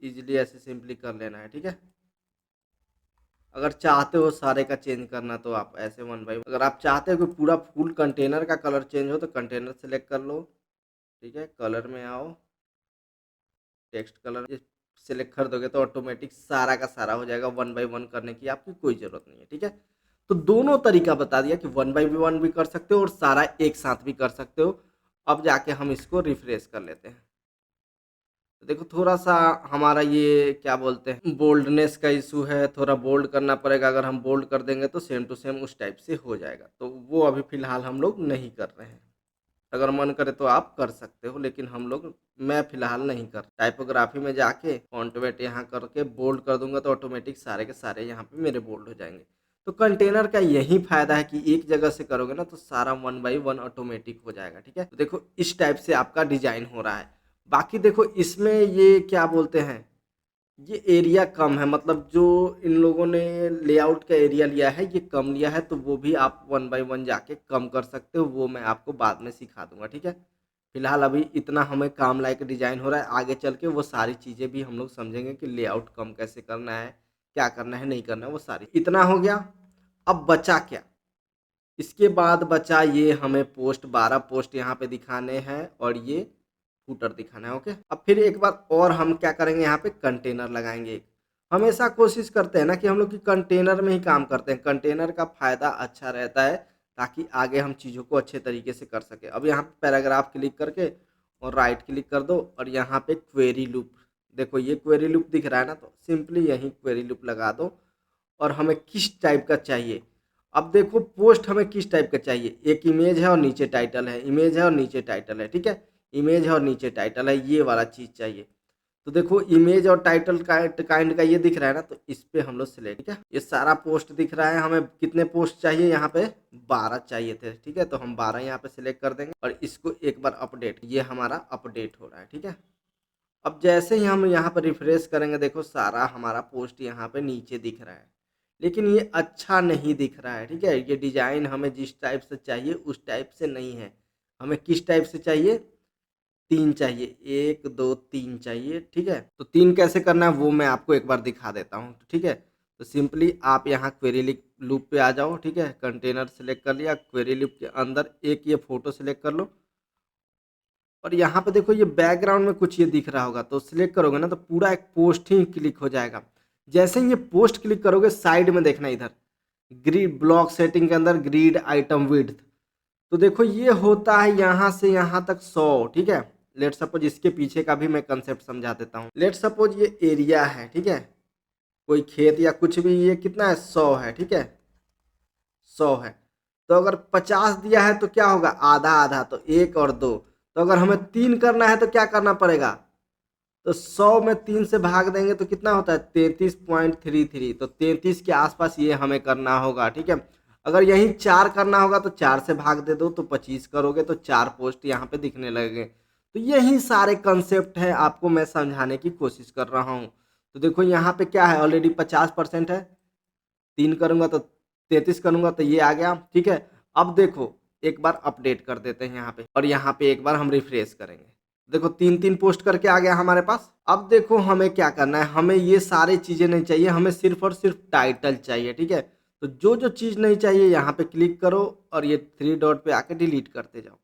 A: इजीली ऐसे सिंपली कर लेना है, ठीक है। अगर चाहते हो सारे का चेंज करना तो आप ऐसे वन बाय, अगर आप चाहते हो कि पूरा फुल कंटेनर का कलर चेंज हो तो कंटेनर सेलेक्ट कर लो, ठीक है। कलर में आओ, टेक्स्ट कलर सेलेक्ट कर दोगे तो ऑटोमेटिक सारा का सारा हो जाएगा। वन बाय वन करने की आपकी कोई ज़रूरत नहीं है, ठीक है। तो दोनों तरीका बता दिया कि वन बाय वन भी कर सकते हो और सारा एक साथ भी कर सकते हो। अब जाके हम इसको रिफ्रेश कर लेते हैं। तो देखो थोड़ा-सा हमारा ये क्या बोलते हैं बोल्डनेस का इश्यू है, थोड़ा बोल्ड करना पड़ेगा। अगर हम बोल्ड कर देंगे तो सेम टू सेम उस टाइप से हो जाएगा। तो वो अभी फ़िलहाल हम लोग नहीं कर रहे हैं। अगर मन करे तो आप कर सकते हो, लेकिन मैं फ़िलहाल नहीं कर। टाइपोग्राफी में जाके फ़ॉन्ट वेट यहाँ करके बोल्ड कर दूँगा तो ऑटोमेटिक सारे के सारे यहाँ पे मेरे बोल्ड हो जाएँगे। तो कंटेनर का यही फ़ायदा है कि एक जगह से करोगे ना तो सारा वन बाय वन ऑटोमेटिक हो जाएगा, ठीक है। तो देखो इस टाइप से आपका डिज़ाइन हो रहा है। बाकी देखो इसमें ये क्या बोलते हैं, ये एरिया कम है, मतलब जो इन लोगों ने लेआउट का एरिया लिया है ये कम लिया है। तो वो भी आप वन बाय वन जाके कम कर सकते हो, वो मैं आपको बाद में सिखा दूंगा, ठीक है। फिलहाल अभी इतना हमें काम लायक डिजाइन हो रहा है, आगे चल के वो सारी चीज़ें भी हम लोग समझेंगे कि लेआउट कम कैसे करना है, क्या करना है नहीं करना है, वो सारी इतना हो गया। अब बचा क्या, इसके बाद बचा ये हमें पोस्ट 12 पोस्ट यहाँ पे दिखाने हैं और ये फूटर दिखाना है, ओके। अब फिर एक बार और हम क्या करेंगे, यहाँ पे कंटेनर लगाएंगे एक। हमेशा कोशिश करते हैं ना कि हम लोग की कंटेनर में ही काम करते हैं। कंटेनर का फ़ायदा अच्छा रहता है ताकि आगे हम चीज़ों को अच्छे तरीके से कर सकें। अब यहाँ पे पैराग्राफ क्लिक करके और राइट क्लिक कर दो और यहाँ पे क्वेरी लूप, देखो ये क्वेरी लूप दिख रहा है ना, तो सिंपली यहीं क्वेरी लूप लगा दो। और हमें किस टाइप का चाहिए, अब देखो पोस्ट हमें किस टाइप का चाहिए, एक इमेज है और नीचे टाइटल है, इमेज है और नीचे टाइटल है, ठीक है, इमेज है और नीचे टाइटल है, ये वाला चीज़ चाहिए। तो देखो इमेज और टाइटल काइंड का ये दिख रहा है ना, तो इस पे हम लोग सिलेक्ट, ठीक है, ये सारा पोस्ट दिख रहा है। हमें कितने पोस्ट चाहिए, यहाँ पे 12 चाहिए थे, ठीक है, तो हम 12 यहाँ पे सिलेक्ट कर देंगे और इसको एक बार अपडेट, ये हमारा अपडेट हो रहा है, ठीक है। अब जैसे ही हम यहाँ पर रिफ्रेश करेंगे, देखो सारा हमारा पोस्ट यहाँ पे नीचे दिख रहा है, लेकिन ये अच्छा नहीं दिख रहा है, ठीक है। ये डिजाइन हमें जिस टाइप से चाहिए उस टाइप से नहीं है। हमें किस टाइप से चाहिए, 3 चाहिए, 1 2 3 चाहिए, ठीक है। तो 3 कैसे करना है वो मैं आपको एक बार दिखा देता हूँ, ठीक है। तो सिंपली आप यहाँ क्वेरी लूप पे आ जाओ, ठीक है, कंटेनर सेलेक्ट कर लिया, क्वेरी लूप के अंदर एक ये फोटो सेलेक्ट कर लो और यहाँ पे देखो ये बैकग्राउंड में कुछ ये दिख रहा होगा, तो सिलेक्ट करोगे ना तो पूरा एक पोस्ट ही क्लिक हो जाएगा। जैसे ही ये पोस्ट क्लिक करोगे, साइड में देखना इधर ग्रिड ब्लॉक सेटिंग के अंदर ग्रिड आइटम विड्थ, तो देखो ये होता है यहाँ से यहाँ तक 100, ठीक है। लेट सपोज इसके पीछे का भी मैं कंसेप्ट समझा देता हूँ। लेट सपोज ये एरिया है, ठीक है, कोई खेत या कुछ भी, ये कितना है, 100 है, ठीक है, 100 है। तो अगर 50 दिया है तो क्या होगा, आधा आधा, तो 1 और 2। तो अगर हमें 3 करना है तो क्या करना पड़ेगा, तो 100 में 3 से भाग देंगे तो कितना होता है, 33.33, तो 33 के आसपास ये हमें करना होगा, ठीक है। अगर यही 4 करना होगा तो 4 से भाग दे दो, तो 25 करोगे तो 4 पोस्ट यहाँ पे दिखने लगेंगे। तो यही सारे कंसेप्ट है, आपको मैं समझाने की कोशिश कर रहा हूँ। तो देखो यहाँ पे क्या है, ऑलरेडी 50% है, 3 करूंगा तो 33 करूंगा तो ये आ गया, ठीक है। अब देखो एक बार अपडेट कर देते हैं यहाँ पे और यहाँ पे एक बार हम रिफ्रेश करेंगे, देखो 3 पोस्ट करके आ गया हमारे पास। अब देखो हमें क्या करना है, हमें ये सारी चीजें नहीं चाहिए, हमें सिर्फ और सिर्फ टाइटल चाहिए, ठीक है। तो जो जो चीज नहीं चाहिए यहाँ पे क्लिक करो और ये 3 डॉट पे आके डिलीट करते जाओ।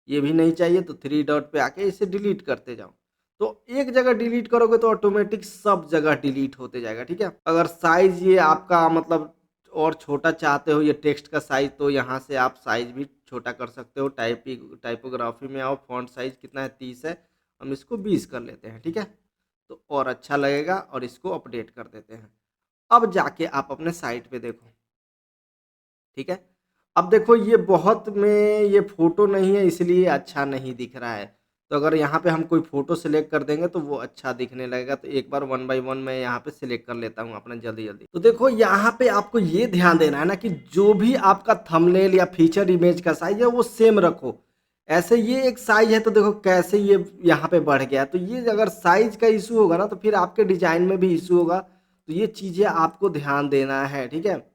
A: ये भी नहीं चाहिए तो 3 डॉट पे आके इसे डिलीट करते जाओ। तो एक जगह डिलीट करोगे तो ऑटोमेटिक सब जगह डिलीट होते जाएगा, ठीक है। अगर साइज ये आपका मतलब और छोटा चाहते हो ये टेक्स्ट का साइज, तो यहाँ से आप साइज भी छोटा कर सकते हो। टाइपोग्राफी में आओ, फॉन्ट साइज कितना है, 30 है, हम इसको 20 कर लेते हैं, ठीक है। तो और अच्छा लगेगा और इसको अपडेट कर देते हैं। अब जाके आप अपने साइट पे देखो, ठीक है। अब देखो ये बहुत में ये फ़ोटो नहीं है इसलिए अच्छा नहीं दिख रहा है। तो अगर यहाँ पे हम कोई फ़ोटो सेलेक्ट कर देंगे तो वो अच्छा दिखने लगेगा। तो एक बार 1 बाय 1 मैं यहाँ पे सेलेक्ट कर लेता हूँ अपना जल्दी-जल्दी। तो देखो यहाँ पे आपको ये ध्यान देना है ना कि जो भी आपका थंबनेल या फीचर इमेज का साइज़ है वो सेम रखो। ऐसे ये एक साइज़ है तो देखो कैसे ये यहाँ पे बढ़ गया। तो ये अगर साइज़ का इश्यू होगा ना तो फिर आपके डिज़ाइन में भी इश्यू होगा। तो ये चीज़ें आपको ध्यान देना है, ठीक है।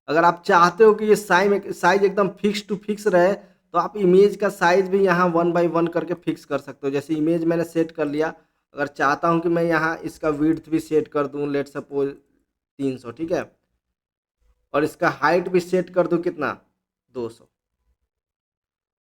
A: अगर आप चाहते हो कि ये साइज एकदम फिक्स टू फिक्स रहे तो आप इमेज का साइज भी यहाँ 1 बाय 1 करके फिक्स कर सकते हो। जैसे इमेज मैंने सेट कर लिया, अगर चाहता हूँ कि मैं यहाँ इसका विड्थ भी सेट कर दूँ, लेट सपोज 300, ठीक है, और इसका हाइट भी सेट कर दूँ कितना, 200,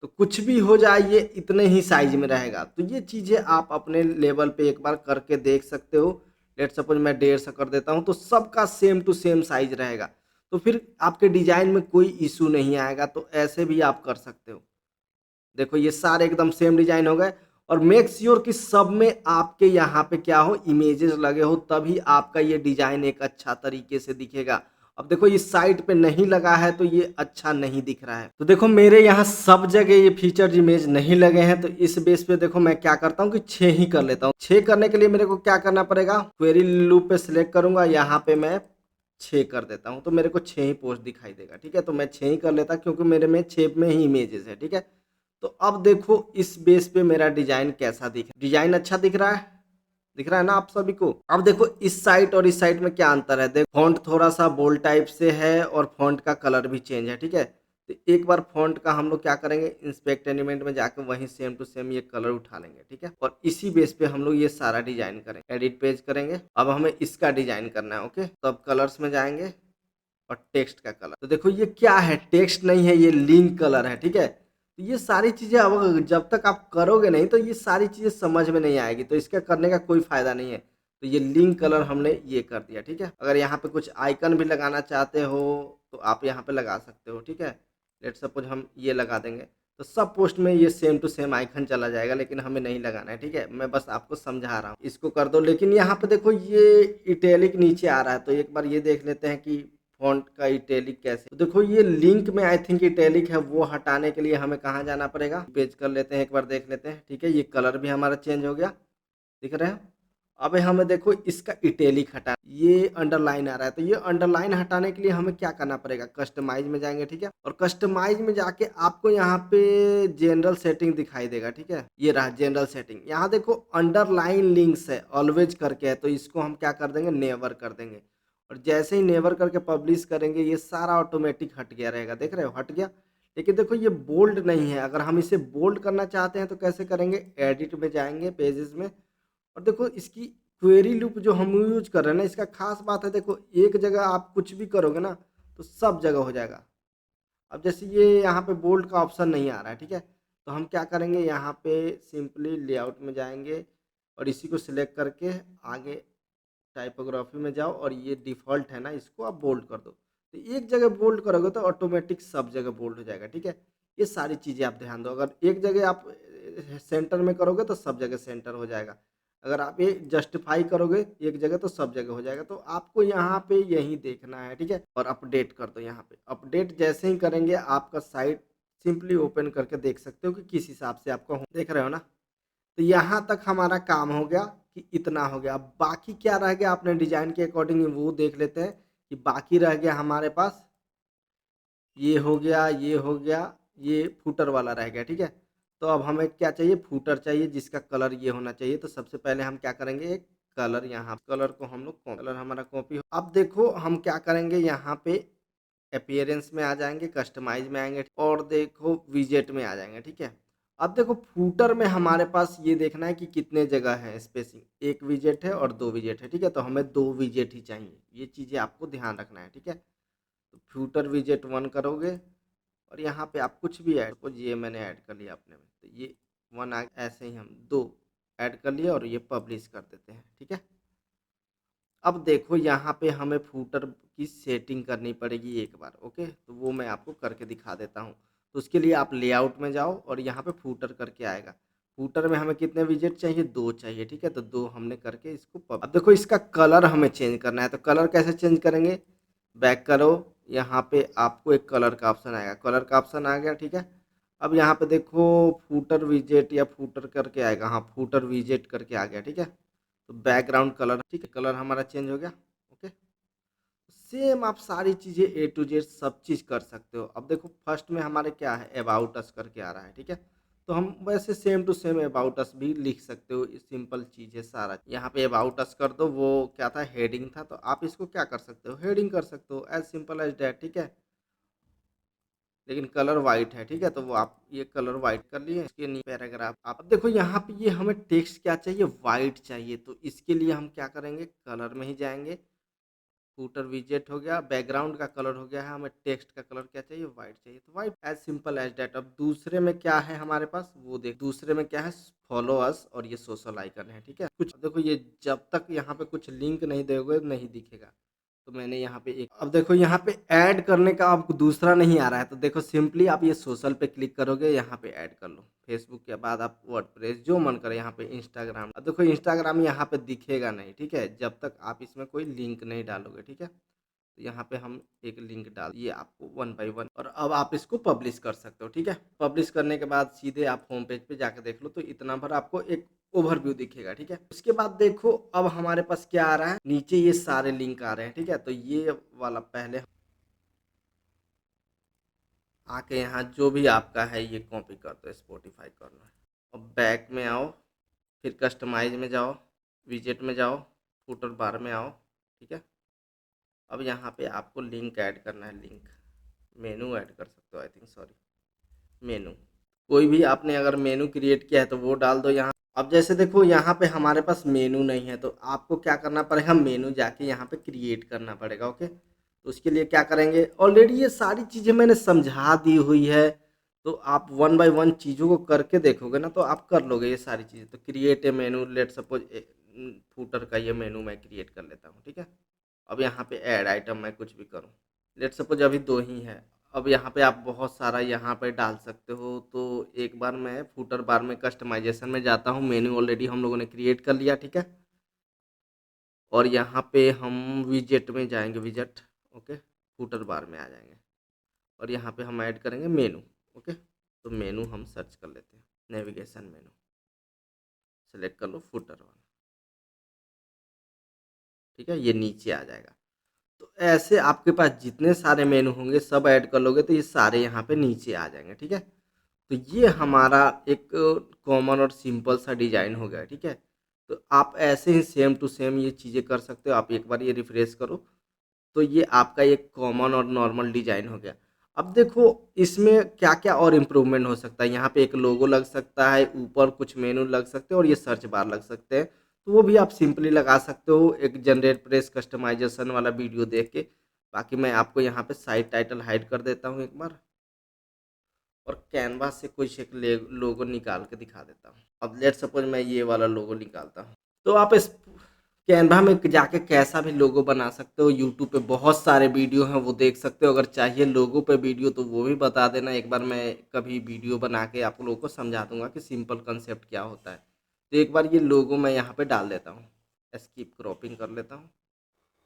A: तो कुछ भी हो जाए ये इतने ही साइज में रहेगा। तो ये चीज़ें आप अपने लेवल पे एक बार करके देख सकते हो। लेट सपोज मैं 150 कर देता हूँ तो सबका सेम टू सेम साइज रहेगा, तो फिर आपके डिजाइन में कोई इशू नहीं आएगा। तो ऐसे भी आप कर सकते हो। देखो ये सारे एकदम सेम डिजाइन हो गए और मेक श्योर कि सब में आपके यहाँ पे क्या हो, इमेजेस लगे हो, तभी आपका ये डिजाइन एक अच्छा तरीके से दिखेगा। अब देखो इस साइट पे नहीं लगा है तो ये अच्छा नहीं दिख रहा है। तो देखो मेरे यहाँ सब जगह ये फीचर इमेज नहीं लगे हैं, तो इस बेस पे देखो मैं क्या करता हूँ कि 6 ही कर लेता हूँ। 6 करने के लिए मेरे को क्या करना पड़ेगा, क्वेरी लूप पे सिलेक्ट करूंगा, यहाँ पे मैं 6 कर देता हूँ तो मेरे को 6 ही पोस्ट दिखाई देगा, ठीक है। तो मैं 6 ही कर लेता क्योंकि मेरे में 6 में ही इमेजेस है, ठीक है। तो अब देखो इस बेस पे मेरा डिजाइन कैसा डिजाइन अच्छा दिख रहा है ना आप सभी को। अब देखो इस साइट और इस साइट में क्या अंतर है, देखो फॉन्ट थोड़ा सा बोल्ड टाइप से है और फॉन्ट का कलर भी चेंज है, ठीक है। तो एक बार फॉन्ट का हम लोग क्या करेंगे, इंस्पेक्ट एलिमेंट में जाकर वहीं सेम टू सेम ये कलर उठा लेंगे, ठीक है, और इसी बेस पे हम लोग ये सारा डिजाइन करेंगे। एडिट पेज करेंगे, अब हमें इसका डिजाइन करना है, ओके। तो अब कलर्स में जाएंगे और टेक्स्ट का कलर, तो देखो ये क्या है, टेक्स्ट नहीं है, ये लिंक कलर है, ठीक है। तो ये सारी चीज़ें अब जब तक आप करोगे नहीं तो ये सारी चीज़ें समझ में नहीं आएगी, तो इसका करने का कोई फ़ायदा नहीं है। तो ये लिंक कलर हमने ये कर दिया, ठीक है। अगर यहाँ पे कुछ आइकन भी लगाना चाहते हो तो आप यहाँ पे लगा सकते हो, ठीक है। लेट सपोज हम ये लगा देंगे तो सब पोस्ट में ये सेम टू सेम आइकन चला जाएगा, लेकिन हमें नहीं लगाना है, ठीक है। मैं बस आपको समझा रहा हूँ, इसको कर दो। लेकिन यहाँ पे देखो ये इटैलिक नीचे आ रहा है, तो एक बार ये देख लेते हैं कि फॉन्ट का इटैलिक कैसे, तो देखो ये लिंक में आई थिंक इटैलिक है, वो हटाने के लिए हमें कहाँ जाना पड़ेगा, पेज कर लेते हैं, एक बार देख लेते हैं। ठीक है, ये कलर भी हमारा चेंज हो गया, दिख रहे हैं। अब हमें देखो इसका इटैलिक हटा, ये अंडरलाइन आ रहा है, तो ये अंडरलाइन हटाने के लिए हमें क्या करना पड़ेगा, कस्टमाइज में जाएंगे। ठीक है, और कस्टमाइज में जाके आपको यहाँ पे जनरल सेटिंग दिखाई देगा। ठीक है, ये रहा जनरल सेटिंग। यहाँ देखो अंडरलाइन लिंक्स है, ऑलवेज करके है, तो इसको हम क्या कर देंगे, नेवर कर देंगे। और जैसे ही नेवर करके पब्लिश करेंगे, ये सारा ऑटोमेटिक हट गया रहेगा, देख रहे हो, हट गया। लेकिन देखो ये बोल्ड नहीं है, अगर हम इसे बोल्ड करना चाहते हैं तो कैसे करेंगे, एडिट में जाएंगे, पेजेस में, और देखो इसकी क्वेरी लूप जो हम यूज कर रहे हैं ना, इसका खास बात है, देखो एक जगह आप कुछ भी करोगे ना तो सब जगह हो जाएगा। अब जैसे ये यहाँ पे बोल्ड का ऑप्शन नहीं आ रहा है, ठीक है, तो हम क्या करेंगे, यहाँ पे सिंपली लेआउट में जाएंगे और इसी को सिलेक्ट करके आगे टाइपोग्राफी में जाओ, और ये डिफ़ॉल्ट है ना, इसको आप बोल्ड कर दो। तो एक जगह बोल्ड करोगे तो ऑटोमेटिक सब जगह बोल्ड हो जाएगा। ठीक है, ये सारी चीज़ें आप ध्यान दो, अगर एक जगह आप सेंटर में करोगे तो सब जगह सेंटर हो जाएगा, अगर आप ये जस्टिफाई करोगे एक जगह तो सब जगह हो जाएगा। तो आपको यहाँ पे यही देखना है। ठीक है, और अपडेट कर दो, यहाँ पे अपडेट जैसे ही करेंगे आपका साइट सिंपली ओपन करके देख सकते हो कि किस हिसाब से आपका देख रहे हो ना। तो यहाँ तक हमारा काम हो गया कि इतना हो गया। अब बाकी क्या रह गया, अपने डिजाइन के अकॉर्डिंग वो देख लेते हैं कि बाकी रह गया हमारे पास, ये हो गया, ये हो गया, ये फूटर वाला रह गया। ठीक है, तो अब हमें क्या चाहिए, फूटर चाहिए जिसका कलर ये होना चाहिए। तो सबसे पहले हम क्या करेंगे, एक कलर, यहाँ कलर को हम लोग, कलर हमारा कॉपी हो। अब देखो हम क्या करेंगे, यहाँ पे अपीयरेंस में आ जाएंगे, कस्टमाइज में आएंगे और देखो विजेट में आ जाएंगे। ठीक है, अब देखो फूटर में हमारे पास ये देखना है कि कितने जगह है स्पेसिंग, एक विजेट है और दो विजेट है। ठीक है, तो हमें दो विजेट ही चाहिए, ये चीज़ें आपको ध्यान रखना है। ठीक है, तो फ्यूटर विजेट 1 करोगे और यहाँ पे आप कुछ भी ऐड, सपोज ये मैंने ऐड कर लिया अपने में, तो ये 1 आ, ऐसे ही हम 2 ऐड कर लिया और ये पब्लिश कर देते हैं। ठीक है, अब देखो यहाँ पे हमें फूटर की सेटिंग करनी पड़ेगी एक बार। ओके, तो वो मैं आपको करके दिखा देता हूँ। तो उसके लिए आप लेआउट में जाओ और यहाँ पे फूटर करके आएगा। फूटर में हमें कितने विजेट चाहिए, 2 चाहिए। ठीक है, तो 2 हमने करके इसको अब देखो इसका कलर हमें चेंज करना है। तो कलर कैसे चेंज करेंगे, बैक करो, यहाँ पे आपको एक कलर का ऑप्शन आएगा, कलर का ऑप्शन आ गया। ठीक है, अब यहाँ पे देखो फूटर विजेट या फूटर करके आएगा, हाँ फूटर विजेट करके आ गया। ठीक है, तो बैकग्राउंड कलर, ठीक है, कलर हमारा चेंज हो गया। ओके, सेम आप सारी चीज़ें ए टू जेड सब चीज़ कर सकते हो। अब देखो फर्स्ट में हमारे क्या है, अबाउट अस करके आ रहा है। ठीक है, तो हम वैसे same to same about us भी लिख सकते हो, सिंपल चीज़ है सारा। यहाँ पे अबाउट अस कर दो, वो क्या था, हेडिंग था, तो आप इसको क्या कर सकते हो, हेडिंग कर सकते हो, एज सिंपल एज डैट। ठीक है, लेकिन कलर वाइट है। ठीक है, तो वो आप ये कलर वाइट कर लिए, इसके नीचे पैराग्राफ। आप अब देखो यहाँ पे ये हमें टेक्स्ट क्या चाहिए, वाइट चाहिए, तो इसके लिए हम क्या करेंगे, कलर में ही जाएंगे, फूटर विजेट हो गया, बैकग्राउंड का कलर हो गया है, हमें टेक्स्ट का कलर क्या चाहिए, वाइट चाहिए, तो white, as simple as that. अब दूसरे में क्या है हमारे पास, वो देख, दूसरे में क्या है, फॉलो अस और ये सोशल आइकन है। ठीक है, कुछ देखो ये जब तक यहाँ पे कुछ लिंक नहीं दोगे नहीं दिखेगा। तो मैंने यहाँ पे एक, अब देखो यहाँ पे ऐड करने का आपको दूसरा नहीं आ रहा है, तो देखो सिंपली आप ये सोशल पे क्लिक करोगे, यहाँ पे ऐड कर लो, फेसबुक के बाद आप वर्डप्रेस, जो मन करे, यहाँ पे इंस्टाग्राम। अब देखो इंस्टाग्राम यहाँ पे दिखेगा नहीं, ठीक है, जब तक आप इसमें कोई लिंक नहीं डालोगे। ठीक है, तो यहाँ पे हम एक लिंक डाल, ये आपको 1 बाय 1, और अब आप इसको पब्लिश कर सकते हो। ठीक है, पब्लिश करने के बाद सीधे आप होम पेज पे जाके देख लो, तो इतना भर आपको एक ओवरव्यू दिखेगा। ठीक है, उसके बाद देखो अब हमारे पास क्या आ रहा है, नीचे ये सारे लिंक आ रहे हैं। ठीक है, तो ये वाला पहले आके यहाँ जो भी आपका है ये कॉपी कर दो, स्पॉटिफाई करना है, और बैक में आओ, फिर कस्टमाइज में जाओ, विजेट में जाओ, फुटर बार में आओ। ठीक है, अब यहाँ पे आपको लिंक ऐड करना है, लिंक मेनू ऐड कर सकते हो, आई थिंक, सॉरी, मेनू, कोई भी आपने अगर मेनू क्रिएट किया है तो वो डाल दो यहाँ। अब जैसे देखो यहाँ पे हमारे पास मेनू नहीं है, तो आपको क्या करना पड़ेगा, मेनू जाके यहाँ पे क्रिएट करना पड़ेगा। ओके, तो उसके लिए क्या करेंगे, ऑलरेडी ये सारी चीज़ें मैंने समझा दी हुई है, तो आप 1 बाय 1 चीज़ों को करके देखोगे ना तो आप कर लोगे ये सारी चीज़ें। तो create a menu, let suppose footer का ये मेनू मैं क्रिएट कर लेता हूँ। ठीक है, अब यहाँ पे ऐड आइटम मैं कुछ भी करूँ, लेट सपोज अभी 2 ही है। अब यहाँ पे आप बहुत सारा यहाँ पे डाल सकते हो। तो एक बार मैं फुटर बार में कस्टमाइजेशन में जाता हूँ, मेन्यू ऑलरेडी हम लोगों ने क्रिएट कर लिया। ठीक है, और यहाँ पे हम विजेट में जाएंगे, विजेट, ओके, फुटर बार में आ जाएंगे और यहाँ पे हम ऐड करेंगे मेनू। ओके, तो मेनू हम सर्च कर लेते हैं, नेविगेशन मेनू सेलेक्ट कर लो फुटर वाला, ठीक है, ये नीचे आ जाएगा। तो ऐसे आपके पास जितने सारे मेनू होंगे सब ऐड कर लोगे तो ये सारे यहाँ पे नीचे आ जाएंगे, ठीक है। तो ये हमारा एक कॉमन और सिंपल सा डिजाइन हो गया, ठीक है। तो आप ऐसे ही सेम टू सेम ये चीज़ें कर सकते हो। आप एक बार ये रिफ्रेश करो तो ये आपका एक कॉमन और नॉर्मल डिजाइन हो गया। अब देखो इसमें क्या क्या और इम्प्रूवमेंट हो सकता है। यहाँ पे एक लोगो लग सकता है, ऊपर कुछ मेनू लग सकते हैं और ये सर्च बार लग सकते हैं, तो वो भी आप सिंपली लगा सकते हो एक जनरेट प्रेस कस्टमाइजेशन वाला वीडियो देख के। बाकी मैं आपको यहाँ पे साइड टाइटल हाइड कर देता हूँ एक बार और कैनवास से कुछ एक लोगो निकाल के दिखा देता हूँ। अब लेट सपोज मैं ये वाला लोगो निकालता हूँ, तो आप इस कैनवा में जाके कैसा भी लोगो बना सकते हो। यूट्यूब पे बहुत सारे वीडियो हैं, वो देख सकते हो। अगर चाहिए लोगो पे वीडियो तो वो भी बता देना, एक बार मैं कभी वीडियो बना के आप लोगों को समझा दूंगा कि सिंपल कंसेप्ट क्या होता है। तो एक बार ये लोगो मैं यहाँ पे डाल देता हूँ, स्किप क्रॉपिंग कर लेता हूँ,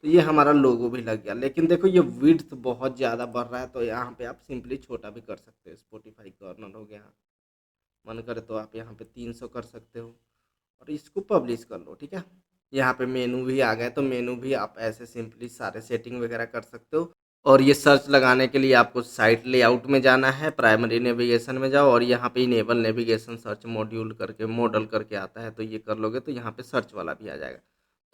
A: तो ये हमारा लोगो भी लग गया। लेकिन देखो ये विड्थ बहुत ज़्यादा बढ़ रहा है, तो यहाँ पे आप सिंपली छोटा भी कर सकते हो। स्पॉटिफाई कॉर्नर हो गया, मन करे तो आप यहाँ पे 300 कर सकते हो और इसको पब्लिश कर लो, ठीक है। यहाँ पे मेनू भी आ गए, तो मेनू भी आप ऐसे सिंपली सारे सेटिंग वगैरह कर सकते हो। और ये सर्च लगाने के लिए आपको साइट लेआउट में जाना है, प्राइमरी नेविगेशन में जाओ और यहाँ पे इनेबल नेविगेशन सर्च मॉड्यूल करके मॉडल करके आता है, तो ये कर लोगे तो यहाँ पे सर्च वाला भी आ जाएगा।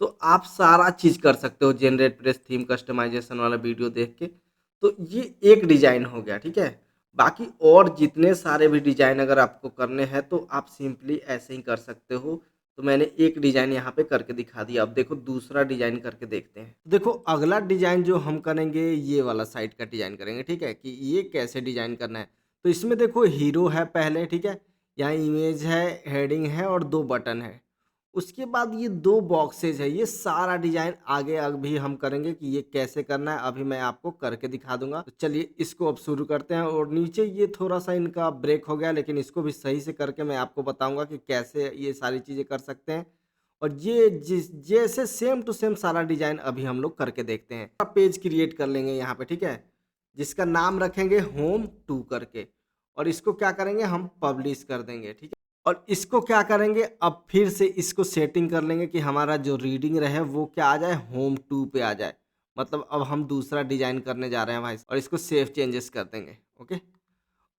A: तो आप सारा चीज़ कर सकते हो जनरेट प्रेस थीम कस्टमाइजेशन वाला वीडियो देख के। तो ये एक डिज़ाइन हो गया, ठीक है। बाकी और जितने सारे भी डिज़ाइन अगर आपको करने हैं तो आप सिंपली ऐसे ही कर सकते हो। तो मैंने एक डिज़ाइन यहाँ पे करके दिखा दिया। अब देखो दूसरा डिज़ाइन करके देखते हैं। देखो अगला डिज़ाइन जो हम करेंगे ये वाला साइट का डिज़ाइन करेंगे, ठीक है, कि ये कैसे डिज़ाइन करना है। तो इसमें देखो हीरो है पहले, ठीक है, यहाँ इमेज है, हेडिंग है और 2 बटन है। उसके बाद ये 2 बॉक्सेस है। ये सारा डिज़ाइन आगे अभी हम करेंगे कि ये कैसे करना है, अभी मैं आपको करके दिखा दूँगा। तो चलिए इसको अब शुरू करते हैं। और नीचे ये थोड़ा-सा इनका ब्रेक हो गया, लेकिन इसको भी सही से करके मैं आपको बताऊँगा कि कैसे ये सारी चीज़ें कर सकते हैं। और ये जैसे सेम टू सेम सारा डिज़ाइन अभी हम लोग करके देखते हैं। पेज क्रिएट कर लेंगे यहाँ पे, ठीक है, जिसका नाम रखेंगे होम 2 करके और इसको क्या करेंगे हम पब्लिश कर देंगे, ठीक है। और इसको क्या करेंगे अब फिर से इसको सेटिंग कर लेंगे कि हमारा जो रीडिंग रहे वो क्या आ जाए, होम 2 पे आ जाए। मतलब अब हम दूसरा डिज़ाइन करने जा रहे हैं भाई और इसको सेव चेंजेस कर देंगे। ओके,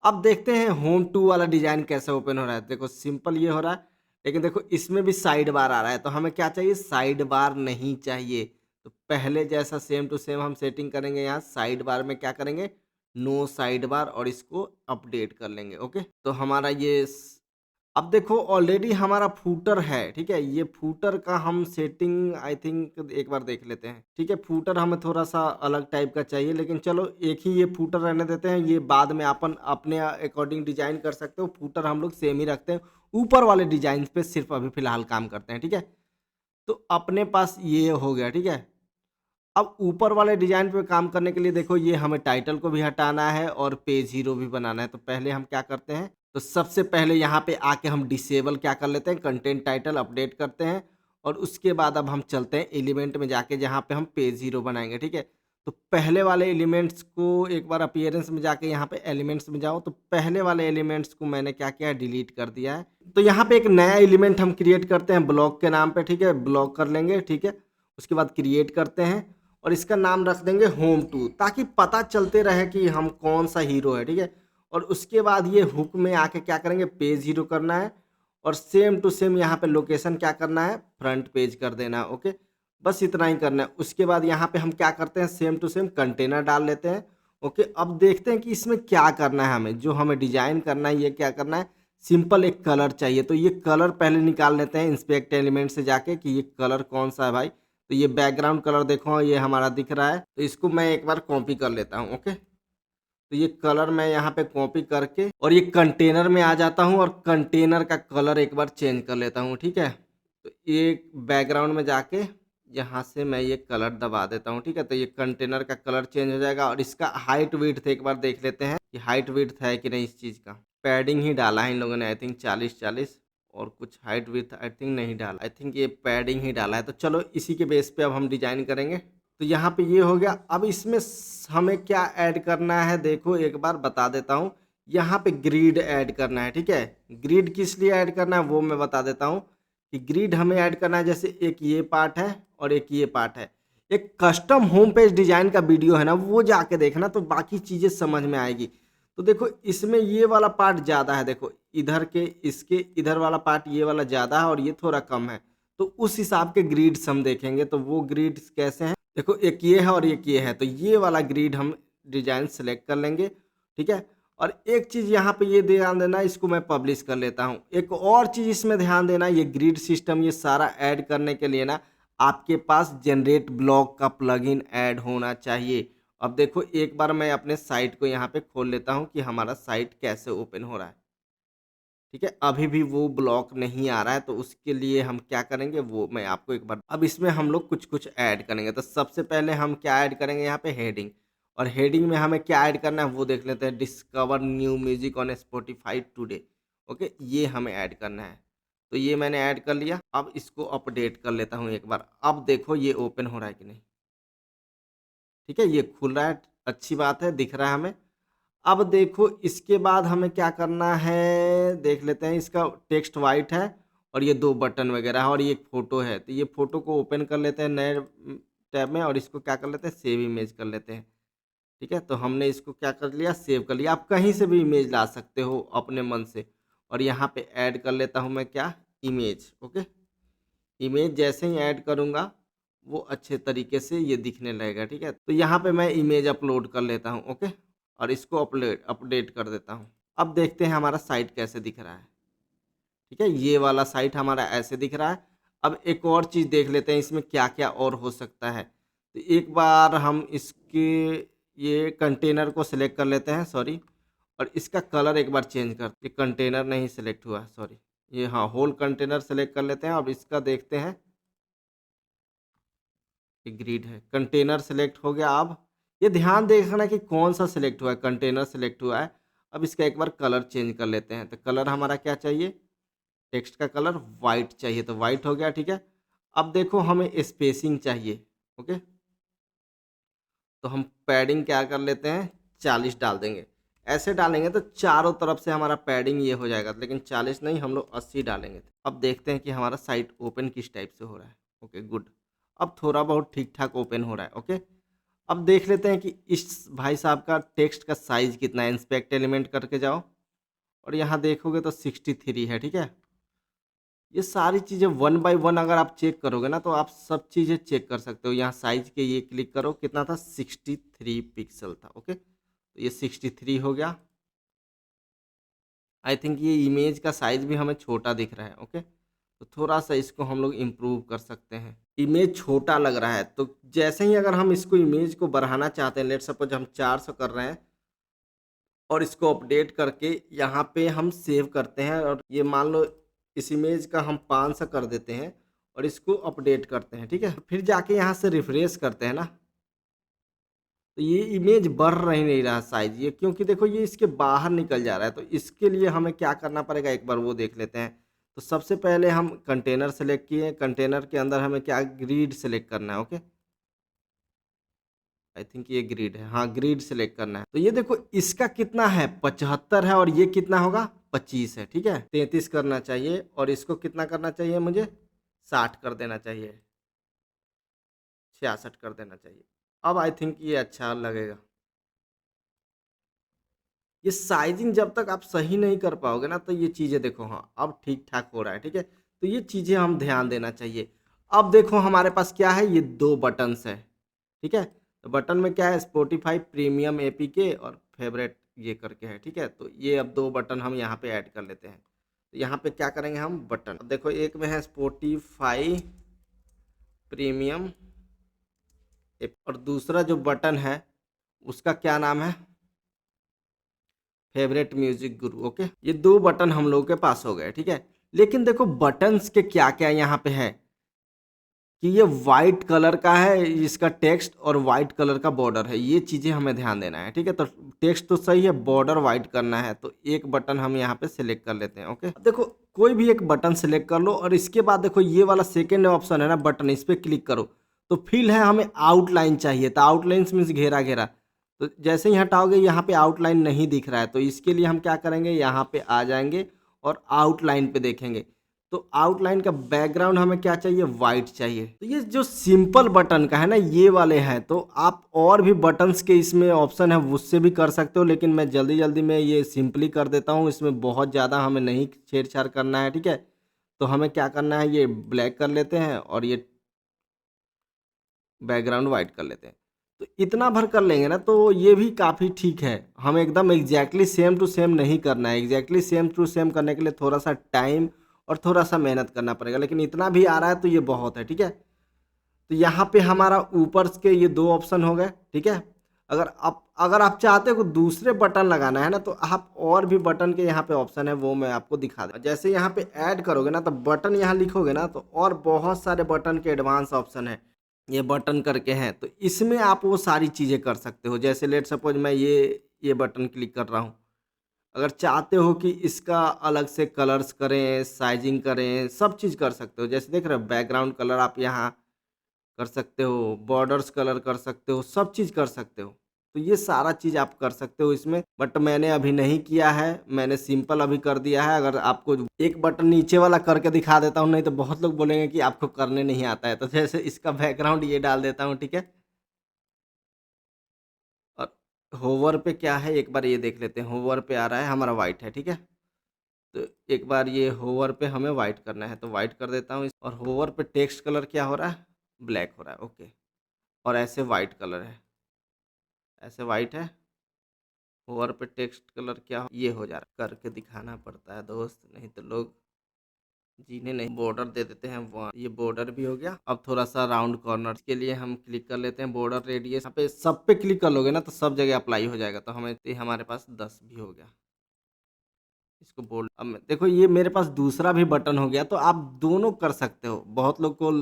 A: अब देखते हैं होम 2 वाला डिज़ाइन कैसे ओपन हो रहा है। देखो सिंपल ये हो रहा है, लेकिन देखो इसमें भी साइड बार आ रहा है, तो हमें क्या चाहिए, साइड बार नहीं चाहिए। तो पहले जैसा सेम टू सेम हम सेटिंग करेंगे। यहाँ साइड बार में क्या करेंगे, नो साइड बार, और इसको अपडेट कर लेंगे। ओके, तो हमारा ये अब देखो ऑलरेडी हमारा फूटर है, ठीक है। ये फूटर का हम सेटिंग आई थिंक एक बार देख लेते हैं, ठीक है। फूटर हमें थोड़ा सा अलग टाइप का चाहिए, लेकिन चलो एक ही ये फूटर रहने देते हैं। ये बाद में अपन अपने अकॉर्डिंग डिजाइन कर सकते हो। फूटर हम लोग सेम ही रखते हैं, ऊपर वाले डिजाइन पे सिर्फ अभी फिलहाल काम करते हैं, ठीक है। तो अपने पास ये हो गया, ठीक है। अब ऊपर वाले डिजाइन पे काम करने के लिए देखो ये हमें टाइटल को भी हटाना है और पेज हीरो भी बनाना है। तो पहले हम क्या करते हैं, तो सबसे पहले यहाँ पे आके हम डिसेबल क्या कर लेते हैं, कंटेंट टाइटल अपडेट करते हैं। और उसके बाद अब हम चलते हैं एलिमेंट में जाके, जहाँ पे हम पेज हीरो बनाएंगे, ठीक है। तो पहले वाले एलिमेंट्स को एक बार अपीयरेंस में जाके यहाँ पे एलिमेंट्स में जाओ, तो पहले वाले एलिमेंट्स को मैंने क्या किया, डिलीट कर दिया है। तो यहाँ पे एक नया एलिमेंट हम क्रिएट करते हैं ब्लॉक के नाम पे, ठीक है, ब्लॉक कर लेंगे, ठीक है। उसके बाद क्रिएट करते हैं और इसका नाम रख देंगे होम 2, ताकि पता चलते रहे कि हम कौन सा हीरो है, ठीक है। और उसके बाद ये हुक में आके क्या करेंगे, पेज हीरो करना है और सेम टू सेम यहाँ पे लोकेशन क्या करना है, फ्रंट पेज कर देना है। ओके, बस इतना ही करना है। उसके बाद यहाँ पे हम क्या करते हैं, सेम टू सेम कंटेनर डाल लेते हैं। ओके, अब देखते हैं कि इसमें क्या करना है। हमें जो हमें डिजाइन करना है, ये क्या करना है, सिंपल एक कलर चाहिए। तो ये कलर पहले निकाल लेते हैं इंस्पेक्ट एलिमेंट से जाके कि ये कलर कौन सा है भाई। तो ये बैकग्राउंड कलर देखो ये हमारा दिख रहा है, तो इसको मैं एक बार कॉपी कर लेता हूँ। ओके, तो ये कलर मैं यहाँ पे कॉपी करके और ये कंटेनर में आ जाता हूँ और कंटेनर का कलर एक बार चेंज कर लेता हूँ, ठीक है। तो ये बैकग्राउंड में जाके यहाँ से मैं ये कलर दबा देता हूँ, ठीक है। तो ये कंटेनर का कलर चेंज हो जाएगा। और इसका हाइट विड्थ एक बार देख लेते हैं कि हाइट विड्थ है कि नहीं इस चीज़ का। पैडिंग ही डाला है इन लोगों ने आई थिंक 40-40, और कुछ हाइट विड्थ आई थिंक नहीं डाला, आई थिंक ये पैडिंग ही डाला है। तो चलो इसी के बेस पे अब हम डिजाइन करेंगे। तो यहाँ पे ये हो गया। अब इसमें हमें क्या ऐड करना है, देखो एक बार बता देता हूँ। यहाँ पे ग्रिड ऐड करना है, ठीक है। ग्रिड किस लिए ऐड करना है वो मैं बता देता हूँ कि ग्रिड हमें ऐड करना है, जैसे एक ये पार्ट है और एक ये पार्ट है। एक कस्टम होम पेज डिजाइन का वीडियो है ना, वो जाके देखना तो बाकी चीजें समझ में आएगी। तो देखो इसमें ये वाला पार्ट ज़्यादा है, देखो इधर के इसके इधर वाला पार्ट ये वाला ज़्यादा है और ये थोड़ा कम है। तो उस हिसाब के ग्रिड्स हम देखेंगे। तो वो ग्रिड्स कैसे हैं, देखो एक ये है और एक ये है, तो ये वाला ग्रिड हम डिजाइन सेलेक्ट कर लेंगे, ठीक है। और एक चीज़ यहाँ पे ये ध्यान देना, इसको मैं पब्लिश कर लेता हूँ। एक और चीज़ इसमें ध्यान देना, ये ग्रिड सिस्टम ये सारा ऐड करने के लिए ना आपके पास जनरेट ब्लॉक का प्लगइन ऐड होना चाहिए। अब देखो एक बार मैं अपने साइट को यहाँ पे खोल लेता हूँ कि हमारा साइट कैसे ओपन हो रहा है, ठीक है। अभी भी वो ब्लॉक नहीं आ रहा है, तो उसके लिए हम क्या करेंगे वो मैं आपको एक बार, अब इसमें हम लोग कुछ कुछ ऐड करेंगे। तो सबसे पहले हम क्या ऐड करेंगे यहाँ पे, हेडिंग। और हेडिंग में हमें क्या ऐड करना है वो देख लेते हैं, discover new music on Spotify today. Okay, ये हमें ऐड करना है। तो ये मैंने ऐड कर लिया। अब इसको अपडेट कर लेता हूँ एक बार। अब देखो ये ओपन हो रहा है कि नहीं, ठीक है, ये खुल रहा है, अच्छी बात है, दिख रहा है हमें। अब देखो इसके बाद हमें क्या करना है, देख लेते हैं। इसका टेक्स्ट वाइट है और ये दो बटन वगैरह है और ये एक फ़ोटो है। तो ये फ़ोटो को ओपन कर लेते हैं नए टैब में और इसको क्या कर लेते हैं, सेव इमेज कर लेते हैं, ठीक है। तो हमने इसको क्या कर लिया, सेव कर लिया। आप कहीं से भी इमेज ला सकते हो अपने मन से। और यहाँ पे ऐड कर लेता हूँ मैं क्या, इमेज। ओके, इमेज जैसे ही ऐड करूँगा वो अच्छे तरीके से ये दिखने लगेगा, ठीक है। तो यहाँ पे मैं इमेज अपलोड कर लेता हूँ, ओके, और इसको अपडेट कर देता हूँ। अब देखते हैं हमारा साइट कैसे दिख रहा है, ठीक है। ये वाला साइट हमारा ऐसे दिख रहा है। अब एक और चीज़ देख लेते हैं इसमें क्या क्या और हो सकता है। तो एक बार हम इसके ये कंटेनर को सिलेक्ट कर लेते हैं, सॉरी, और इसका कलर एक बार चेंज कर, ये कंटेनर नहीं सिलेक्ट हुआ, सॉरी, ये हाँ होल कंटेनर सेलेक्ट कर लेते हैं। अब इसका देखते हैं, ये ग्रिड है, कंटेनर सेलेक्ट हो गया। अब ये ध्यान देखना कि कौन सा सिलेक्ट हुआ है, कंटेनर सेलेक्ट हुआ है। अब इसका एक बार कलर चेंज कर लेते हैं। तो कलर हमारा क्या चाहिए, टेक्स्ट का कलर वाइट चाहिए, तो वाइट हो गया, ठीक है। अब देखो हमें स्पेसिंग चाहिए, ओके, तो हम पैडिंग क्या कर लेते हैं, 40 डाल देंगे। ऐसे डालेंगे तो चारों तरफ से हमारा पैडिंग ये हो जाएगा, लेकिन 40 नहीं, हम लोग 80 डालेंगे। अब देखते हैं कि हमारा साइट ओपन किस टाइप से हो रहा है। ओके गुड, अब थोड़ा बहुत ठीक ठाक ओपन हो रहा है। ओके, अब देख लेते हैं कि इस भाई साहब का टेक्स्ट का साइज कितना है। इंस्पेक्ट एलिमेंट करके जाओ और यहाँ देखोगे तो 63 है, ठीक है। ये सारी चीज़ें वन बाय वन अगर आप चेक करोगे ना तो आप सब चीज़ें चेक कर सकते हो। यहाँ साइज के ये क्लिक करो, कितना था, 63 पिक्सल था। ओके, तो ये 63 हो गया। आई थिंक ये इमेज का साइज भी हमें छोटा दिख रहा है। ओके, तो थोड़ा सा इसको हम लोग इम्प्रूव कर सकते हैं। इमेज छोटा लग रहा है, तो जैसे ही अगर हम इसको इमेज को बढ़ाना चाहते हैं, लेट सपोज हम 400 कर रहे हैं और इसको अपडेट करके यहाँ पे हम सेव करते हैं, और ये मान लो इस इमेज का हम 500 कर देते हैं और इसको अपडेट करते हैं, ठीक है। फिर जाके यहाँ से रिफ्रेश करते हैं ना, तो ये इमेज बढ़ रही नहीं रहा साइज, ये क्योंकि देखो ये इसके बाहर निकल जा रहा है। तो इसके लिए हमें क्या करना पड़ेगा, एक बार वो देख लेते हैं। तो सबसे पहले हम कंटेनर सेलेक्ट किए, कंटेनर के अंदर हमें क्या, ग्रिड सेलेक्ट करना है। ओके, आई थिंक ये ग्रिड है, हाँ ग्रिड सेलेक्ट करना है। तो ये देखो इसका कितना है, 75 है, और ये कितना होगा, 25 है, ठीक है। 33 करना चाहिए और इसको कितना करना चाहिए मुझे, 60 कर देना चाहिए, 66 कर देना चाहिए। अब आई थिंक ये अच्छा लगेगा। ये साइजिंग जब तक आप सही नहीं कर पाओगे ना, तो ये चीज़ें देखो, हाँ अब ठीक ठाक हो रहा है, ठीक है। तो ये चीज़ें हम ध्यान देना चाहिए। अब देखो हमारे पास क्या है, ये दो बटन्स है, ठीक है। तो बटन में क्या है, स्पॉटिफाई प्रीमियम एपीके और फेवरेट ये करके है, ठीक है। तो ये अब दो बटन हम यहाँ पे ऐड कर लेते हैं। तो यहाँ पे क्या करेंगे हम, बटन, अब देखो एक में है स्पॉटिफाई प्रीमियम और दूसरा जो बटन है उसका क्या नाम है, फेवरेट म्यूजिक गुरु। ओके, ये दो बटन हम लोगों के पास हो गए, ठीक है। लेकिन देखो बटन्स के क्या क्या यहाँ पे है कि ये वाइट कलर का है इसका टेक्स्ट और वाइट कलर का बॉर्डर है, ये चीज़ें हमें ध्यान देना है, ठीक है। तो टेक्स्ट तो सही है, बॉर्डर वाइट करना है, तो एक बटन हम यहाँ पे सिलेक्ट कर लेते हैं। ओके, अब देखो कोई भी एक बटन सिलेक्ट कर लो और इसके बाद देखो ये वाला सेकेंड ऑप्शन है ना बटन, इस पर क्लिक करो तो फिल है, हमें आउटलाइन चाहिए, तो आउटलाइन मीन्स घेरा घेरा। तो जैसे ही हटाओगे यहाँ पे आउटलाइन नहीं दिख रहा है, तो इसके लिए हम क्या करेंगे, यहाँ पे आ जाएंगे और आउटलाइन पे देखेंगे। तो आउटलाइन का बैकग्राउंड हमें क्या चाहिए, वाइट चाहिए। तो ये जो सिंपल बटन का है ना, ये वाले हैं, तो आप और भी बटन्स के इसमें ऑप्शन है, उससे भी कर सकते हो, लेकिन मैं जल्दी जल्दी में ये सिंपली कर देता हूँ। इसमें बहुत ज़्यादा हमें नहीं छेड़छाड़ करना है, ठीक है। तो हमें क्या करना है, ये ब्लैक कर लेते हैं और ये बैकग्राउंड वाइट कर लेते हैं। तो इतना भर कर लेंगे ना, तो ये भी काफ़ी ठीक है। हमें एकदम एग्जैक्टली सेम टू सेम नहीं करना है। एग्जैक्टली सेम टू सेम करने के लिए थोड़ा सा टाइम और थोड़ा सा मेहनत करना पड़ेगा, लेकिन इतना भी आ रहा है तो ये बहुत है, ठीक है। तो यहाँ पे हमारा ऊपर के ये दो ऑप्शन हो गए, ठीक है। अगर आप चाहते हो कि दूसरे बटन लगाना है ना, तो आप और भी बटन के यहाँ पे ऑप्शन है, वो मैं आपको दिखा दूँ। जैसे यहाँ पे ऐड करोगे ना, तो बटन यहाँ लिखोगे ना, तो और बहुत सारे बटन के एडवांस ऑप्शन है, ये बटन करके हैं। तो इसमें आप वो सारी चीज़ें कर सकते हो। जैसे लेट सपोज मैं ये बटन क्लिक कर रहा हूँ, अगर चाहते हो कि इसका अलग से कलर्स करें, साइजिंग करें, सब चीज़ कर सकते हो। जैसे देख रहे हो, बैकग्राउंड कलर आप यहाँ कर सकते हो, बॉर्डर्स कलर कर सकते हो, सब चीज़ कर सकते हो। तो ये सारा चीज़ आप कर सकते हो इसमें, बट मैंने अभी नहीं किया है, मैंने सिंपल अभी कर दिया है। अगर आपको एक बटन नीचे वाला करके दिखा देता हूँ, नहीं तो बहुत लोग बोलेंगे कि आपको करने नहीं आता है। तो जैसे इसका बैकग्राउंड ये डाल देता हूँ, ठीक है। और होवर पे क्या है, एक बार ये देख लेते हैं। होवर पे आ रहा है हमारा वाइट है, ठीक है। तो एक बार ये होवर पे हमें वाइट करना है, तो वाइट कर देता हूँ। और होवर पे टेक्स्ट कलर क्या हो रहा है, ब्लैक हो रहा है, ओके। और ऐसे वाइट कलर है, ऐसे वाइट है। होवर पे टेक्स्ट कलर क्या ये हो जा रहा है, करके दिखाना पड़ता है दोस्त, नहीं तो लोग जीने नहीं। बॉर्डर दे देते हैं वहाँ, ये बॉर्डर भी हो गया। अब थोड़ा सा राउंड कॉर्नर के लिए हम क्लिक कर लेते हैं, बॉर्डर रेडियस। यहाँ पे सब पे क्लिक कर लोगे ना, तो सब जगह अप्लाई हो जाएगा। तो हमें हमारे पास 10 भी हो गया। इसको बोल्ड, अब देखो ये मेरे पास दूसरा भी बटन हो गया। तो आप दोनों कर सकते हो। बहुत लोग को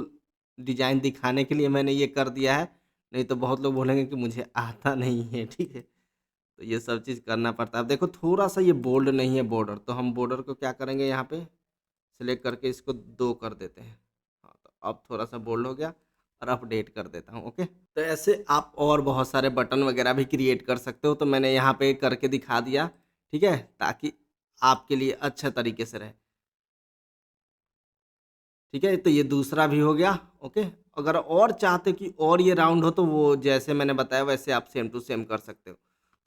A: डिजाइन दिखाने के लिए मैंने ये कर दिया है, नहीं तो बहुत लोग बोलेंगे कि मुझे आता नहीं है, ठीक है। तो ये सब चीज़ करना पड़ता है। अब देखो थोड़ा सा ये बोल्ड नहीं है बॉर्डर, तो हम बॉर्डर को क्या करेंगे, यहाँ पे सिलेक्ट करके इसको 2 कर देते हैं। हाँ, तो अब थोड़ा सा बोल्ड हो गया और अपडेट कर देता हूँ, ओके। तो ऐसे आप और बहुत सारे बटन वगैरह भी क्रिएट कर सकते हो। तो मैंने यहाँ पे करके दिखा दिया, ठीक है, ताकि आपके लिए अच्छा तरीके से रहे, ठीक है। तो ये दूसरा भी हो गया, ओके। अगर और चाहते कि और ये राउंड हो, तो वो जैसे मैंने बताया वैसे आप सेम टू सेम कर सकते हो।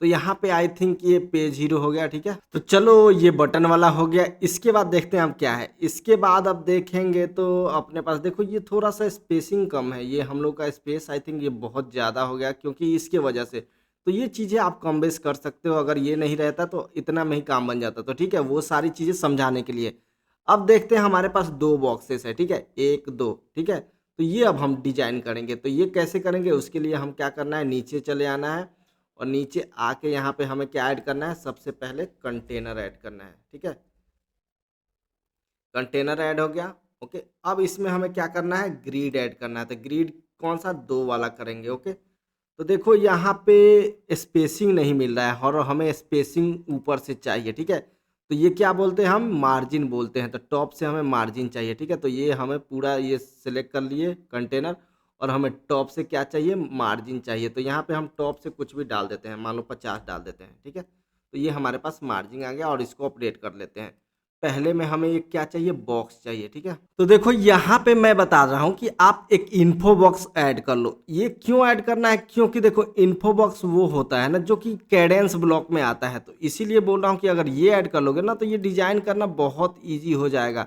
A: तो यहाँ पे आई थिंक ये पेज 0 हो गया, ठीक है। तो चलो ये बटन वाला हो गया। इसके बाद देखते हैं अब क्या है। इसके बाद अब देखेंगे तो अपने पास देखो ये थोड़ा सा स्पेसिंग कम है। ये हम लोग का स्पेस आई थिंक ये बहुत ज़्यादा हो गया, क्योंकि इसके वजह से। तो ये चीज़ें आप कम बेस कर सकते हो। अगर ये नहीं रहता तो इतना में ही काम बन जाता। तो ठीक है, वो सारी चीज़ें समझाने के लिए। अब देखते हैं, हमारे पास 2 बॉक्सेस है, ठीक है, 1 2, ठीक है। तो ये अब हम डिजाइन करेंगे। तो ये कैसे करेंगे, उसके लिए हम क्या करना है, नीचे चले आना है और नीचे आके यहाँ पे हमें क्या ऐड करना है, सबसे पहले कंटेनर ऐड करना है, ठीक है। कंटेनर ऐड हो गया, ओके। अब इसमें हमें क्या करना है, ग्रिड ऐड करना है। तो ग्रिड कौन सा, 2 वाला करेंगे, ओके। तो देखो यहाँ पे स्पेसिंग नहीं मिल रहा है और हमें स्पेसिंग ऊपर से चाहिए, ठीक है। तो ये क्या बोलते हैं, हम मार्जिन बोलते हैं। तो टॉप से हमें मार्जिन चाहिए, ठीक है। तो ये हमें पूरा ये सिलेक्ट कर लिए कंटेनर, और हमें टॉप से क्या चाहिए, मार्जिन चाहिए। तो यहाँ पे हम टॉप से कुछ भी डाल देते हैं, मान लो 50 डाल देते हैं, ठीक है। तो ये हमारे पास मार्जिन आ गया और इसको अपडेट कर लेते हैं। पहले में हमें एक क्या चाहिए, बॉक्स चाहिए, ठीक है। तो देखो यहाँ पे मैं बता रहा हूँ कि आप एक इन्फो बॉक्स ऐड कर लो। ये क्यों ऐड करना है, क्योंकि देखो इन्फो बॉक्स वो होता है ना जो कि कैडेंस ब्लॉक में आता है। तो इसीलिए बोल रहा हूँ कि अगर ये ऐड कर लोगे ना, तो ये डिजाइन करना बहुत ईजी हो जाएगा।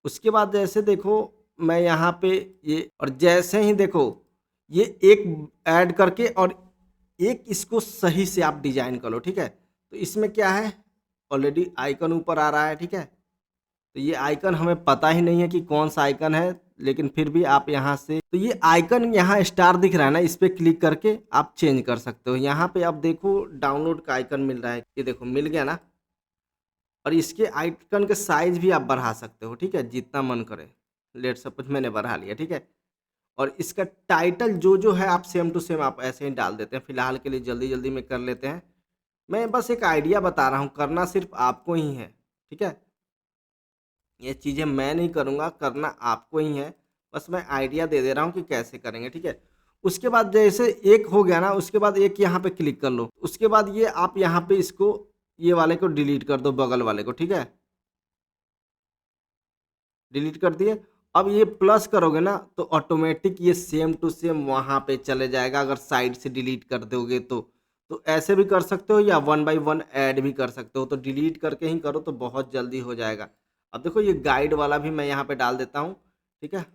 A: उसके बाद जैसे देखो मैं यहाँ पे ये, और जैसे ही देखो ये एक ऐड करके और एक इसको सही से आप डिजाइन कर लो, ठीक है। तो इसमें क्या है, ऑलरेडी आइकन ऊपर आ रहा है, ठीक है। तो ये आइकन हमें पता ही नहीं है कि कौन सा आइकन है, लेकिन फिर भी आप यहाँ से, तो ये आइकन यहाँ स्टार दिख रहा है ना, इस पर क्लिक करके आप चेंज कर सकते हो। यहाँ पे आप देखो डाउनलोड का आइकन मिल रहा है, ये देखो मिल गया ना। और इसके आइकन के साइज भी आप बढ़ा सकते हो, ठीक है, जितना मन करे। लेट सपोज मैंने बढ़ा लिया, ठीक है। और इसका टाइटल जो है आप सेम टू सेम आप ऐसे ही डाल देते हैं। फिलहाल के लिए जल्दी जल्दी में कर लेते हैं। मैं बस एक आइडिया बता रहा हूँ, करना सिर्फ आपको ही है, ठीक है। ये चीज़ें मैं नहीं करूँगा, करना आपको ही है। बस मैं आइडिया दे दे रहा हूँ कि कैसे करेंगे, ठीक है। उसके बाद जैसे एक हो गया ना, उसके बाद एक यहाँ पे क्लिक कर लो। उसके बाद ये आप यहाँ पे इसको ये वाले को डिलीट कर दो, बगल वाले को, ठीक है। डिलीट कर दिए। अब ये प्लस करोगे ना तो ऑटोमेटिक ये सेम टू सेम वहाँ पे चले जाएगा, अगर साइड से डिलीट कर दोगे तो। तो ऐसे भी कर सकते हो या वन बाय वन ऐड भी कर सकते हो, तो डिलीट करके ही करो तो बहुत जल्दी हो जाएगा। अब देखो ये गाइड वाला भी मैं यहाँ पे डाल देता हूँ, ठीक है।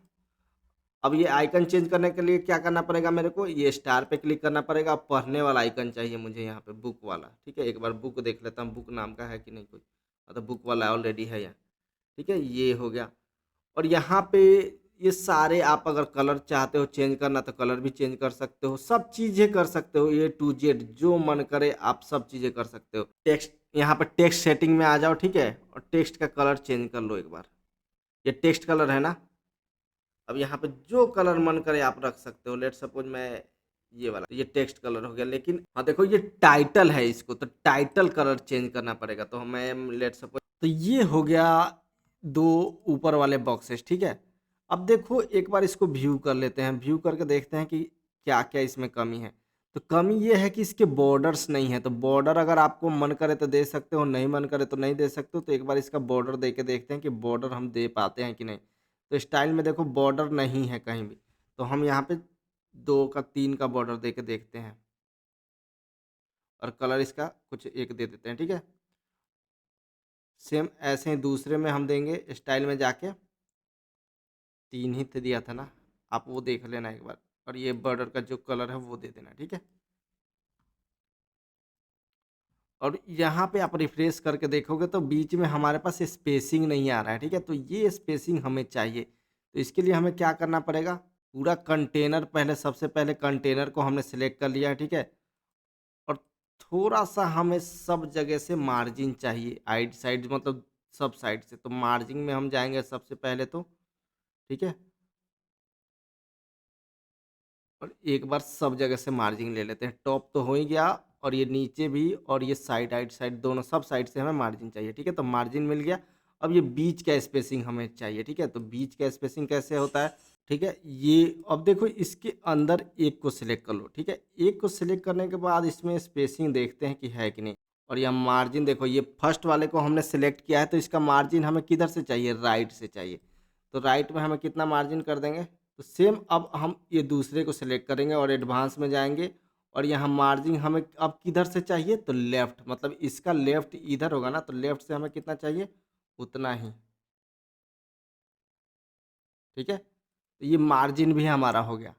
A: अब ये आइकन चेंज करने के लिए क्या करना पड़ेगा मेरे को, ये स्टार पे क्लिक करना पड़ेगा। अब पढ़ने वाला आइकन चाहिए मुझे यहाँ पे, बुक वाला, ठीक है। एक बार बुक देख लेता हूँ, बुक नाम का है कि नहीं कोई। मतलब बुक वाला ऑलरेडी है यहाँ, ठीक है। ये हो गया। और यहाँ पे ये सारे आप अगर कलर चाहते हो चेंज करना तो कलर भी चेंज कर सकते हो, सब चीज़ें कर सकते हो, ए टू जेड जो मन करे आप सब चीज़ें कर सकते हो। टेक्स्ट यहाँ पे टेक्स्ट सेटिंग में आ जाओ, ठीक है, और टेक्स्ट का कलर चेंज कर लो एक बार। ये टेक्स्ट कलर है ना। अब यहाँ पे जो कलर मन करे आप रख सकते हो। लेट सपोज मैं ये वाला, ये टेक्स्ट कलर हो गया। लेकिन हाँ देखो ये टाइटल है, इसको तो टाइटल कलर चेंज करना पड़ेगा। तो मैं लेट सपोज, तो ये हो गया दो ऊपर वाले बॉक्सेस, ठीक है। अब देखो एक बार इसको व्यू कर लेते हैं, व्यू करके देखते हैं कि क्या क्या इसमें कमी है। तो कमी ये है कि इसके बॉर्डर्स नहीं है। तो बॉर्डर अगर आपको मन करे तो दे सकते हो, नहीं मन करे तो नहीं दे सकते हो। तो एक बार इसका बॉर्डर दे के देखते हैं कि बॉर्डर हम दे पाते हैं कि नहीं। तो स्टाइल में देखो बॉर्डर नहीं है कहीं भी, तो हम यहाँ पे 2 का 3 का बॉर्डर दे के देखते हैं। और कलर इसका कुछ एक दे देते हैं, ठीक है। सेम ऐसे ही दूसरे में हम देंगे, स्टाइल में जाके 3 ही तो दिया था ना, आप वो देख लेना एक बार। और ये बॉर्डर का जो कलर है वो दे देना, ठीक है। और यहाँ पे आप रिफ्रेश करके देखोगे तो बीच में हमारे पास स्पेसिंग नहीं आ रहा है, ठीक है। तो ये स्पेसिंग हमें चाहिए। तो इसके लिए हमें क्या करना पड़ेगा, पूरा कंटेनर पहले, सबसे पहले कंटेनर को हमने सेलेक्ट कर लिया है, ठीक है। और थोड़ा-सा हमें सब जगह से मार्जिन चाहिए, आइड साइड मतलब सब साइड से। तो मार्जिन में हम जाएँगे सबसे पहले तो, ठीक है। और एक बार सब जगह से मार्जिन ले लेते हैं। टॉप तो हो ही गया, और ये नीचे भी, और ये साइड आइड साइड दोनों सब साइड से हमें मार्जिन चाहिए, ठीक है। तो मार्जिन मिल गया। अब ये बीच का स्पेसिंग हमें चाहिए, ठीक है। तो बीच का स्पेसिंग कैसे होता है, ठीक है। ये अब देखो इसके अंदर एक को सिलेक्ट कर लो, ठीक है। एक को सिलेक्ट करने के बाद इसमें स्पेसिंग देखते हैं कि है कि नहीं। और यह मार्जिन देखो, ये फर्स्ट वाले को हमने सेलेक्ट किया है, तो इसका मार्जिन हमें किधर से चाहिए, राइट से चाहिए। तो राइट में हमें कितना मार्जिन कर देंगे। तो सेम अब हम ये दूसरे को सेलेक्ट करेंगे और एडवांस में जाएंगे। और यहाँ मार्जिन हमें अब किधर से चाहिए, तो लेफ़्ट, मतलब इसका लेफ़्ट इधर होगा ना, तो लेफ़्ट से हमें कितना चाहिए, उतना ही, ठीक है। तो ये मार्जिन भी हमारा हो गया।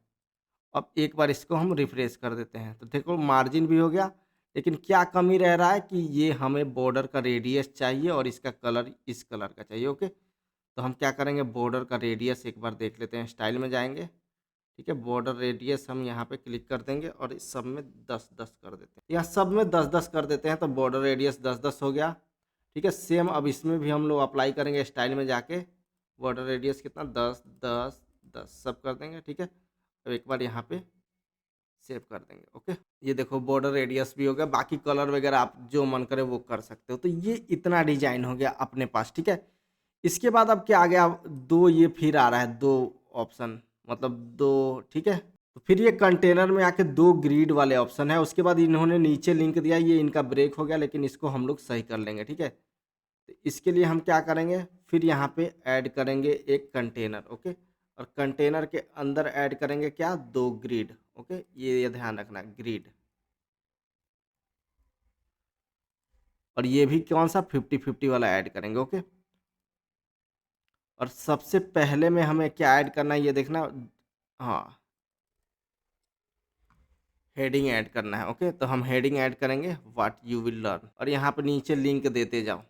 A: अब एक बार इसको हम रिफ्रेश कर देते हैं, तो देखो मार्जिन भी हो गया। लेकिन क्या कमी रह रहा है कि ये हमें बॉर्डर का रेडियस चाहिए और इसका कलर इस कलर का चाहिए, ओके। तो हम क्या करेंगे, बॉर्डर का रेडियस एक बार देख लेते हैं। स्टाइल में जाएंगे, ठीक है। बॉर्डर रेडियस हम यहाँ पे क्लिक कर देंगे और इस सब में 10-10 कर देते हैं। यहाँ सब में 10-10 कर देते हैं, तो बॉर्डर रेडियस 10-10 हो गया, ठीक है। सेम अब इसमें भी हम लोग अप्लाई करेंगे, स्टाइल में जाके बॉर्डर रेडियस कितना, 10-10-10 सब कर देंगे, ठीक है। अब एक बार यहाँ पे सेव कर देंगे, ओके। ये देखो बॉर्डर रेडियस भी हो गया। बाकी कलर वगैरह आप जो मन करे वो कर सकते हो। तो ये इतना डिजाइन हो गया अपने पास, ठीक है। इसके बाद अब क्या आ गया, दो ये फिर आ रहा है, दो ऑप्शन, मतलब दो, ठीक है। तो फिर ये कंटेनर में आके दो ग्रिड वाले ऑप्शन है। उसके बाद इन्होंने नीचे लिंक दिया, ये इनका ब्रेक हो गया, लेकिन इसको हम लोग सही कर लेंगे, ठीक है। तो इसके लिए हम क्या करेंगे, फिर यहाँ पे ऐड करेंगे एक कंटेनर, ओके। और कंटेनर के अंदर ऐड करेंगे क्या, दो ग्रिड, ओके। ये ध्यान रखना, ग्रिड। और ये भी कौन सा, 50-50 वाला ऐड करेंगे, ओके। और सबसे पहले में हमें क्या ऐड करना है ये देखना, हाँ, हेडिंग ऐड करना है, ओके। तो हम हेडिंग ऐड करेंगे, व्हाट यू विल लर्न। और यहाँ पे नीचे लिंक देते जाओ,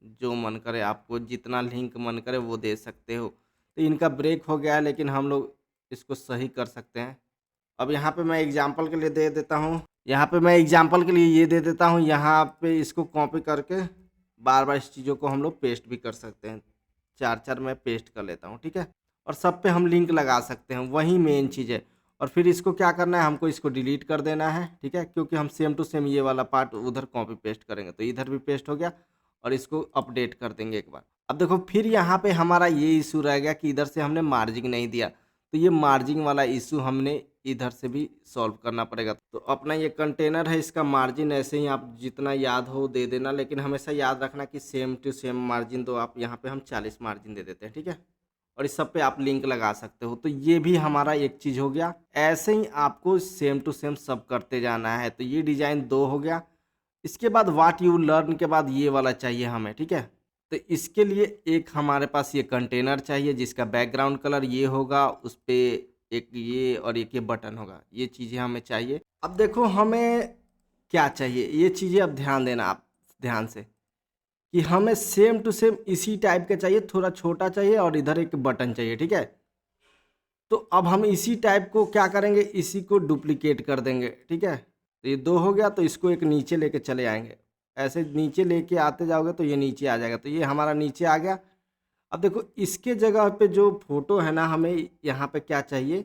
A: जो मन करे आपको जितना लिंक मन करे वो दे सकते हो। तो इनका ब्रेक हो गया है, लेकिन हम लोग इसको सही कर सकते हैं। अब यहाँ पे मैं एग्जांपल के लिए दे देता हूँ, यहाँ पे मैं एग्जांपल के लिए ये दे देता हूँ। यहाँ पे इसको कॉपी करके बार बार इस चीज़ों को हम लोग पेस्ट भी कर सकते हैं। 4-4 मैं पेस्ट कर लेता हूँ, ठीक है। और सब पे हम लिंक लगा सकते हैं, वही मेन चीज़ है। और फिर इसको क्या करना है, हमको इसको डिलीट कर देना है, ठीक है। क्योंकि हम सेम टू सेम ये वाला पार्ट उधर कॉपी पेस्ट करेंगे, तो इधर भी पेस्ट हो गया। और इसको अपडेट कर देंगे एक बार। अब देखो फिर यहाँ पे हमारा ये इशू रह गया कि इधर से हमने मार्जिन नहीं दिया, तो ये मार्जिन वाला इशू हमने इधर से भी सॉल्व करना पड़ेगा। तो अपना ये कंटेनर है, इसका मार्जिन ऐसे ही आप जितना याद हो दे देना, लेकिन हमेशा याद रखना कि सेम टू सेम मार्जिन दो आप। यहाँ पे हम 40 मार्जिन दे देते हैं, ठीक है। और इस सब पे आप लिंक लगा सकते हो। तो ये भी हमारा एक चीज़ हो गया। ऐसे ही आपको सेम टू सेम सब करते जाना है। तो ये डिज़ाइन 2 हो गया। इसके बाद व्हाट यू लर्न के बाद ये वाला चाहिए हमें, ठीक है। तो इसके लिए एक हमारे पास ये कंटेनर चाहिए जिसका बैकग्राउंड कलर ये होगा, उस पे एक ये और एक ये बटन होगा। ये चीज़ें हमें चाहिए। अब देखो हमें क्या चाहिए, ये चीज़ें अब ध्यान देना आप ध्यान से, कि हमें सेम टू सेम इसी टाइप का चाहिए, थोड़ा छोटा चाहिए और इधर एक बटन चाहिए, ठीक है। तो अब हम इसी टाइप को क्या करेंगे, इसी को डुप्लीकेट कर देंगे, ठीक है। तो ये 2 हो गया, तो इसको एक नीचे लेके चले आएंगे। ऐसे नीचे लेके आते जाओगे तो ये नीचे आ जाएगा। तो ये हमारा नीचे आ गया। अब देखो इसके जगह पे जो फोटो है ना, हमें यहाँ पे क्या चाहिए,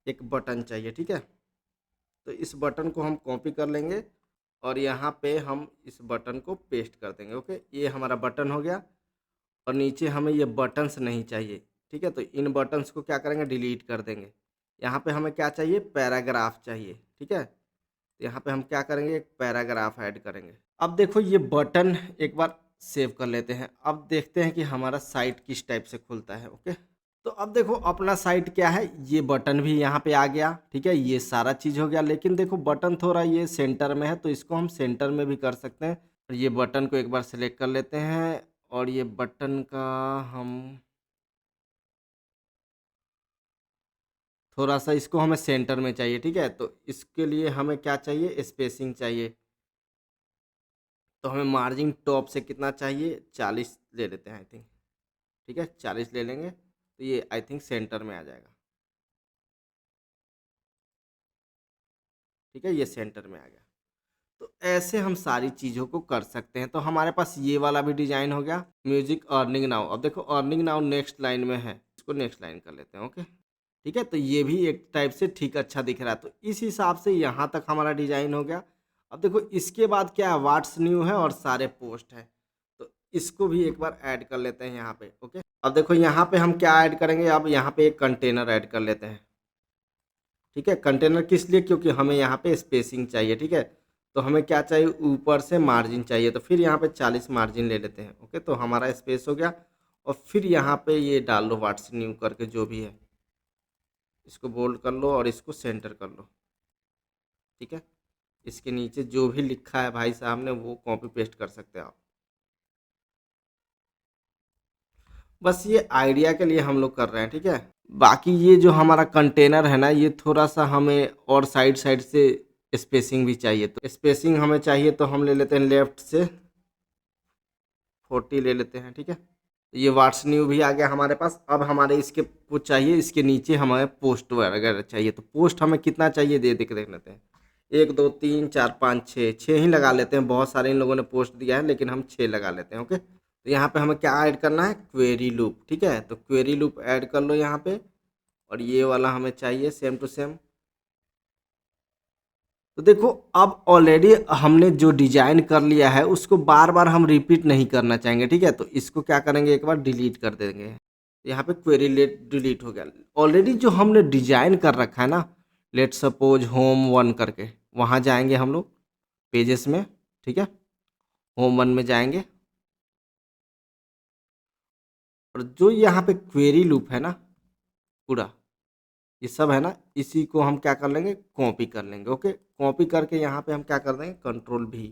A: एक बटन चाहिए, ठीक है। तो इस बटन को हम कॉपी कर लेंगे और यहाँ पे हम इस बटन को पेस्ट कर देंगे। ओके, ये हमारा बटन हो गया। और नीचे हमें ये बटन्स नहीं चाहिए, ठीक है। तो इन बटन्स को क्या करेंगे, डिलीट कर देंगे। यहाँ पे हमें क्या चाहिए, पैराग्राफ चाहिए, ठीक है। तो यहाँ पे हम क्या करेंगे, एक पैराग्राफ ऐड करेंगे। अब देखो ये बटन एक बार सेव कर लेते हैं। अब देखते हैं कि हमारा साइट किस टाइप से खुलता है। ओके, तो अब देखो अपना साइट क्या है, ये बटन भी यहाँ पे आ गया, ठीक है। ये सारा चीज़ हो गया, लेकिन देखो बटन थोड़ा ये सेंटर में है, तो इसको हम सेंटर में भी कर सकते हैं। और ये बटन को एक बार सेलेक्ट कर लेते हैं और ये बटन का हम थोड़ा सा इसको हमें सेंटर में चाहिए, ठीक है। तो इसके लिए हमें क्या चाहिए, स्पेसिंग चाहिए। तो हमें मार्जिन टॉप से कितना चाहिए, 40 ले लेते हैं आई थिंक, ठीक है। 40 ले लेंगे तो ये आई थिंक सेंटर में आ जाएगा, ठीक है। ये सेंटर में आ गया। तो ऐसे हम सारी चीज़ों को कर सकते हैं। तो हमारे पास ये वाला भी डिजाइन हो गया, म्यूजिक अर्निंग नाउ। अब देखो अर्निंग नाउ नेक्स्ट लाइन में है, इसको नेक्स्ट लाइन कर लेते हैं। ओके, ठीक है। तो ये भी एक टाइप से ठीक अच्छा दिख रहा है। तो इस हिसाब से यहाँ तक हमारा डिजाइन हो गया। अब देखो इसके बाद क्या है, व्हाट्स न्यू है और सारे पोस्ट है। तो इसको भी एक बार ऐड कर लेते हैं यहाँ पे। ओके, अब देखो यहाँ पे हम क्या ऐड करेंगे, अब यहाँ पे एक कंटेनर ऐड कर लेते हैं, ठीक है। कंटेनर किस लिए, क्योंकि हमें यहाँ पे स्पेसिंग चाहिए, ठीक है। तो हमें क्या चाहिए, ऊपर से मार्जिन चाहिए। तो फिर यहाँ पे 40 मार्जिन ले लेते हैं। ओके, तो हमारा स्पेस हो गया। और फिर यहाँ पे ये डाल लो व्हाट्स न्यू करके, जो भी है इसको बोल्ड कर लो और इसको सेंटर कर लो, ठीक है। इसके नीचे जो भी लिखा है भाई साहब ने, वो कॉपी पेस्ट कर सकते हैं आप। बस ये आइडिया के लिए हम लोग कर रहे हैं, ठीक है। बाकी ये जो हमारा कंटेनर है ना, ये थोड़ा सा हमें और साइड साइड से स्पेसिंग भी चाहिए। तो स्पेसिंग हमें चाहिए, तो हम ले लेते हैं लेफ्ट से 40 ले लेते हैं, ठीक है। तो ये व्हाट्स न्यू भी आ गया हमारे पास। अब हमारे इसके कुछ चाहिए, इसके नीचे हमें पोस्ट वगैरह चाहिए। तो पोस्ट हमें कितना चाहिए, देख लेते हैं। 1 2 3 4 5 6, 6 ही लगा लेते हैं। बहुत सारे इन लोगों ने पोस्ट दिया है, लेकिन हम 6 लगा लेते हैं। ओके, तो यहाँ पे हमें क्या ऐड करना है, क्वेरी लूप, ठीक है। तो क्वेरी लूप ऐड कर लो यहाँ पे। और ये वाला हमें चाहिए सेम टू सेम। तो देखो अब ऑलरेडी हमने जो डिजाइन कर लिया है, उसको बार बार हम रिपीट नहीं करना चाहेंगे, ठीक है। तो इसको क्या करेंगे, एक बार डिलीट कर देंगे। यहाँ पे क्वेरी लेट डिलीट हो गया। ऑलरेडी जो हमने डिजाइन कर रखा है ना, लेट सपोज होम 1 करके, वहाँ जाएंगे हम लोग पेजेस में, ठीक है। होम 1 में जाएंगे और जो यहाँ पे क्वेरी लूप है ना, पूरा ये सब है ना, इसी को हम क्या कर लेंगे, कॉपी कर लेंगे। ओके, कॉपी करके यहाँ पे हम क्या कर देंगे, कंट्रोल भी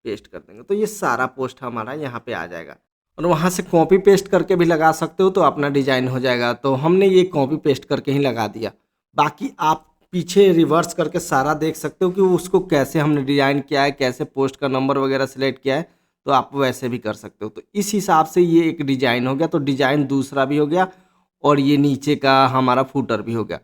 A: पेस्ट कर देंगे। तो ये सारा पोस्ट हमारा यहाँ पे आ जाएगा। और वहाँ से कॉपी पेस्ट करके भी लगा सकते हो, तो अपना डिजाइन हो जाएगा। तो हमने ये कॉपी पेस्ट करके ही लगा दिया। बाकी आप पीछे रिवर्स करके सारा देख सकते हो कि उसको कैसे हमने डिजाइन किया है, कैसे पोस्ट का नंबर वगैरह सेलेक्ट किया है। तो आप वैसे भी कर सकते हो। तो इस हिसाब से ये एक डिजाइन हो गया। तो डिजाइन दूसरा भी हो गया और ये नीचे का हमारा फूटर भी हो गया।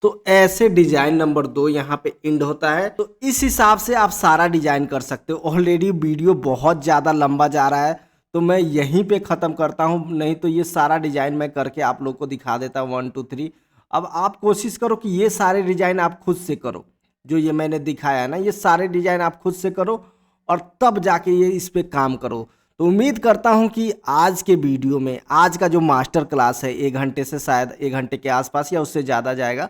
A: तो ऐसे डिजाइन नंबर 2 यहाँ पे एंड होता है। तो इस हिसाब से आप सारा डिजाइन कर सकते हो। ऑलरेडी वीडियो बहुत ज़्यादा लंबा जा रहा है, तो मैं यहीं पे ख़त्म करता हूँ। नहीं तो ये सारा डिजाइन मैं करके आप लोग को दिखा देता हूँ 1 2 3। अब आप कोशिश करो कि ये सारे डिजाइन आप खुद से करो। जो ये मैंने दिखाया है ना, ये सारे डिजाइन आप खुद से करो और तब जाके ये इस पे काम करो। तो उम्मीद करता हूँ कि आज के वीडियो में आज का जो मास्टर क्लास है 1 घंटे से शायद 1 घंटे के आसपास या उससे ज़्यादा जाएगा,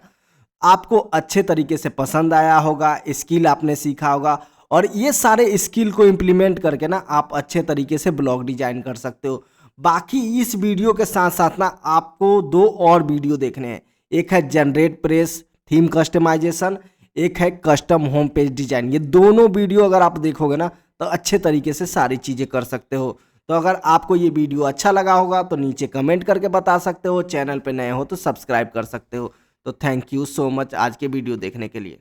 A: आपको अच्छे तरीके से पसंद आया होगा, स्किल आपने सीखा होगा और ये सारे स्किल को इम्प्लीमेंट करके ना आप अच्छे तरीके से ब्लॉग डिजाइन कर सकते हो। बाकी इस वीडियो के साथ साथ ना आपको 2 और वीडियो देखने हैं। एक है जनरेट प्रेस थीम कस्टमाइजेशन, एक है कस्टम होम पेज डिजाइन। ये दोनों वीडियो अगर आप देखोगे ना तो अच्छे तरीके से सारी चीज़ें कर सकते हो। तो अगर आपको ये वीडियो अच्छा लगा होगा तो नीचे कमेंट करके बता सकते हो, चैनल पे नए हो तो सब्सक्राइब कर सकते हो। तो थैंक यू सो मच आज के वीडियो देखने के लिए।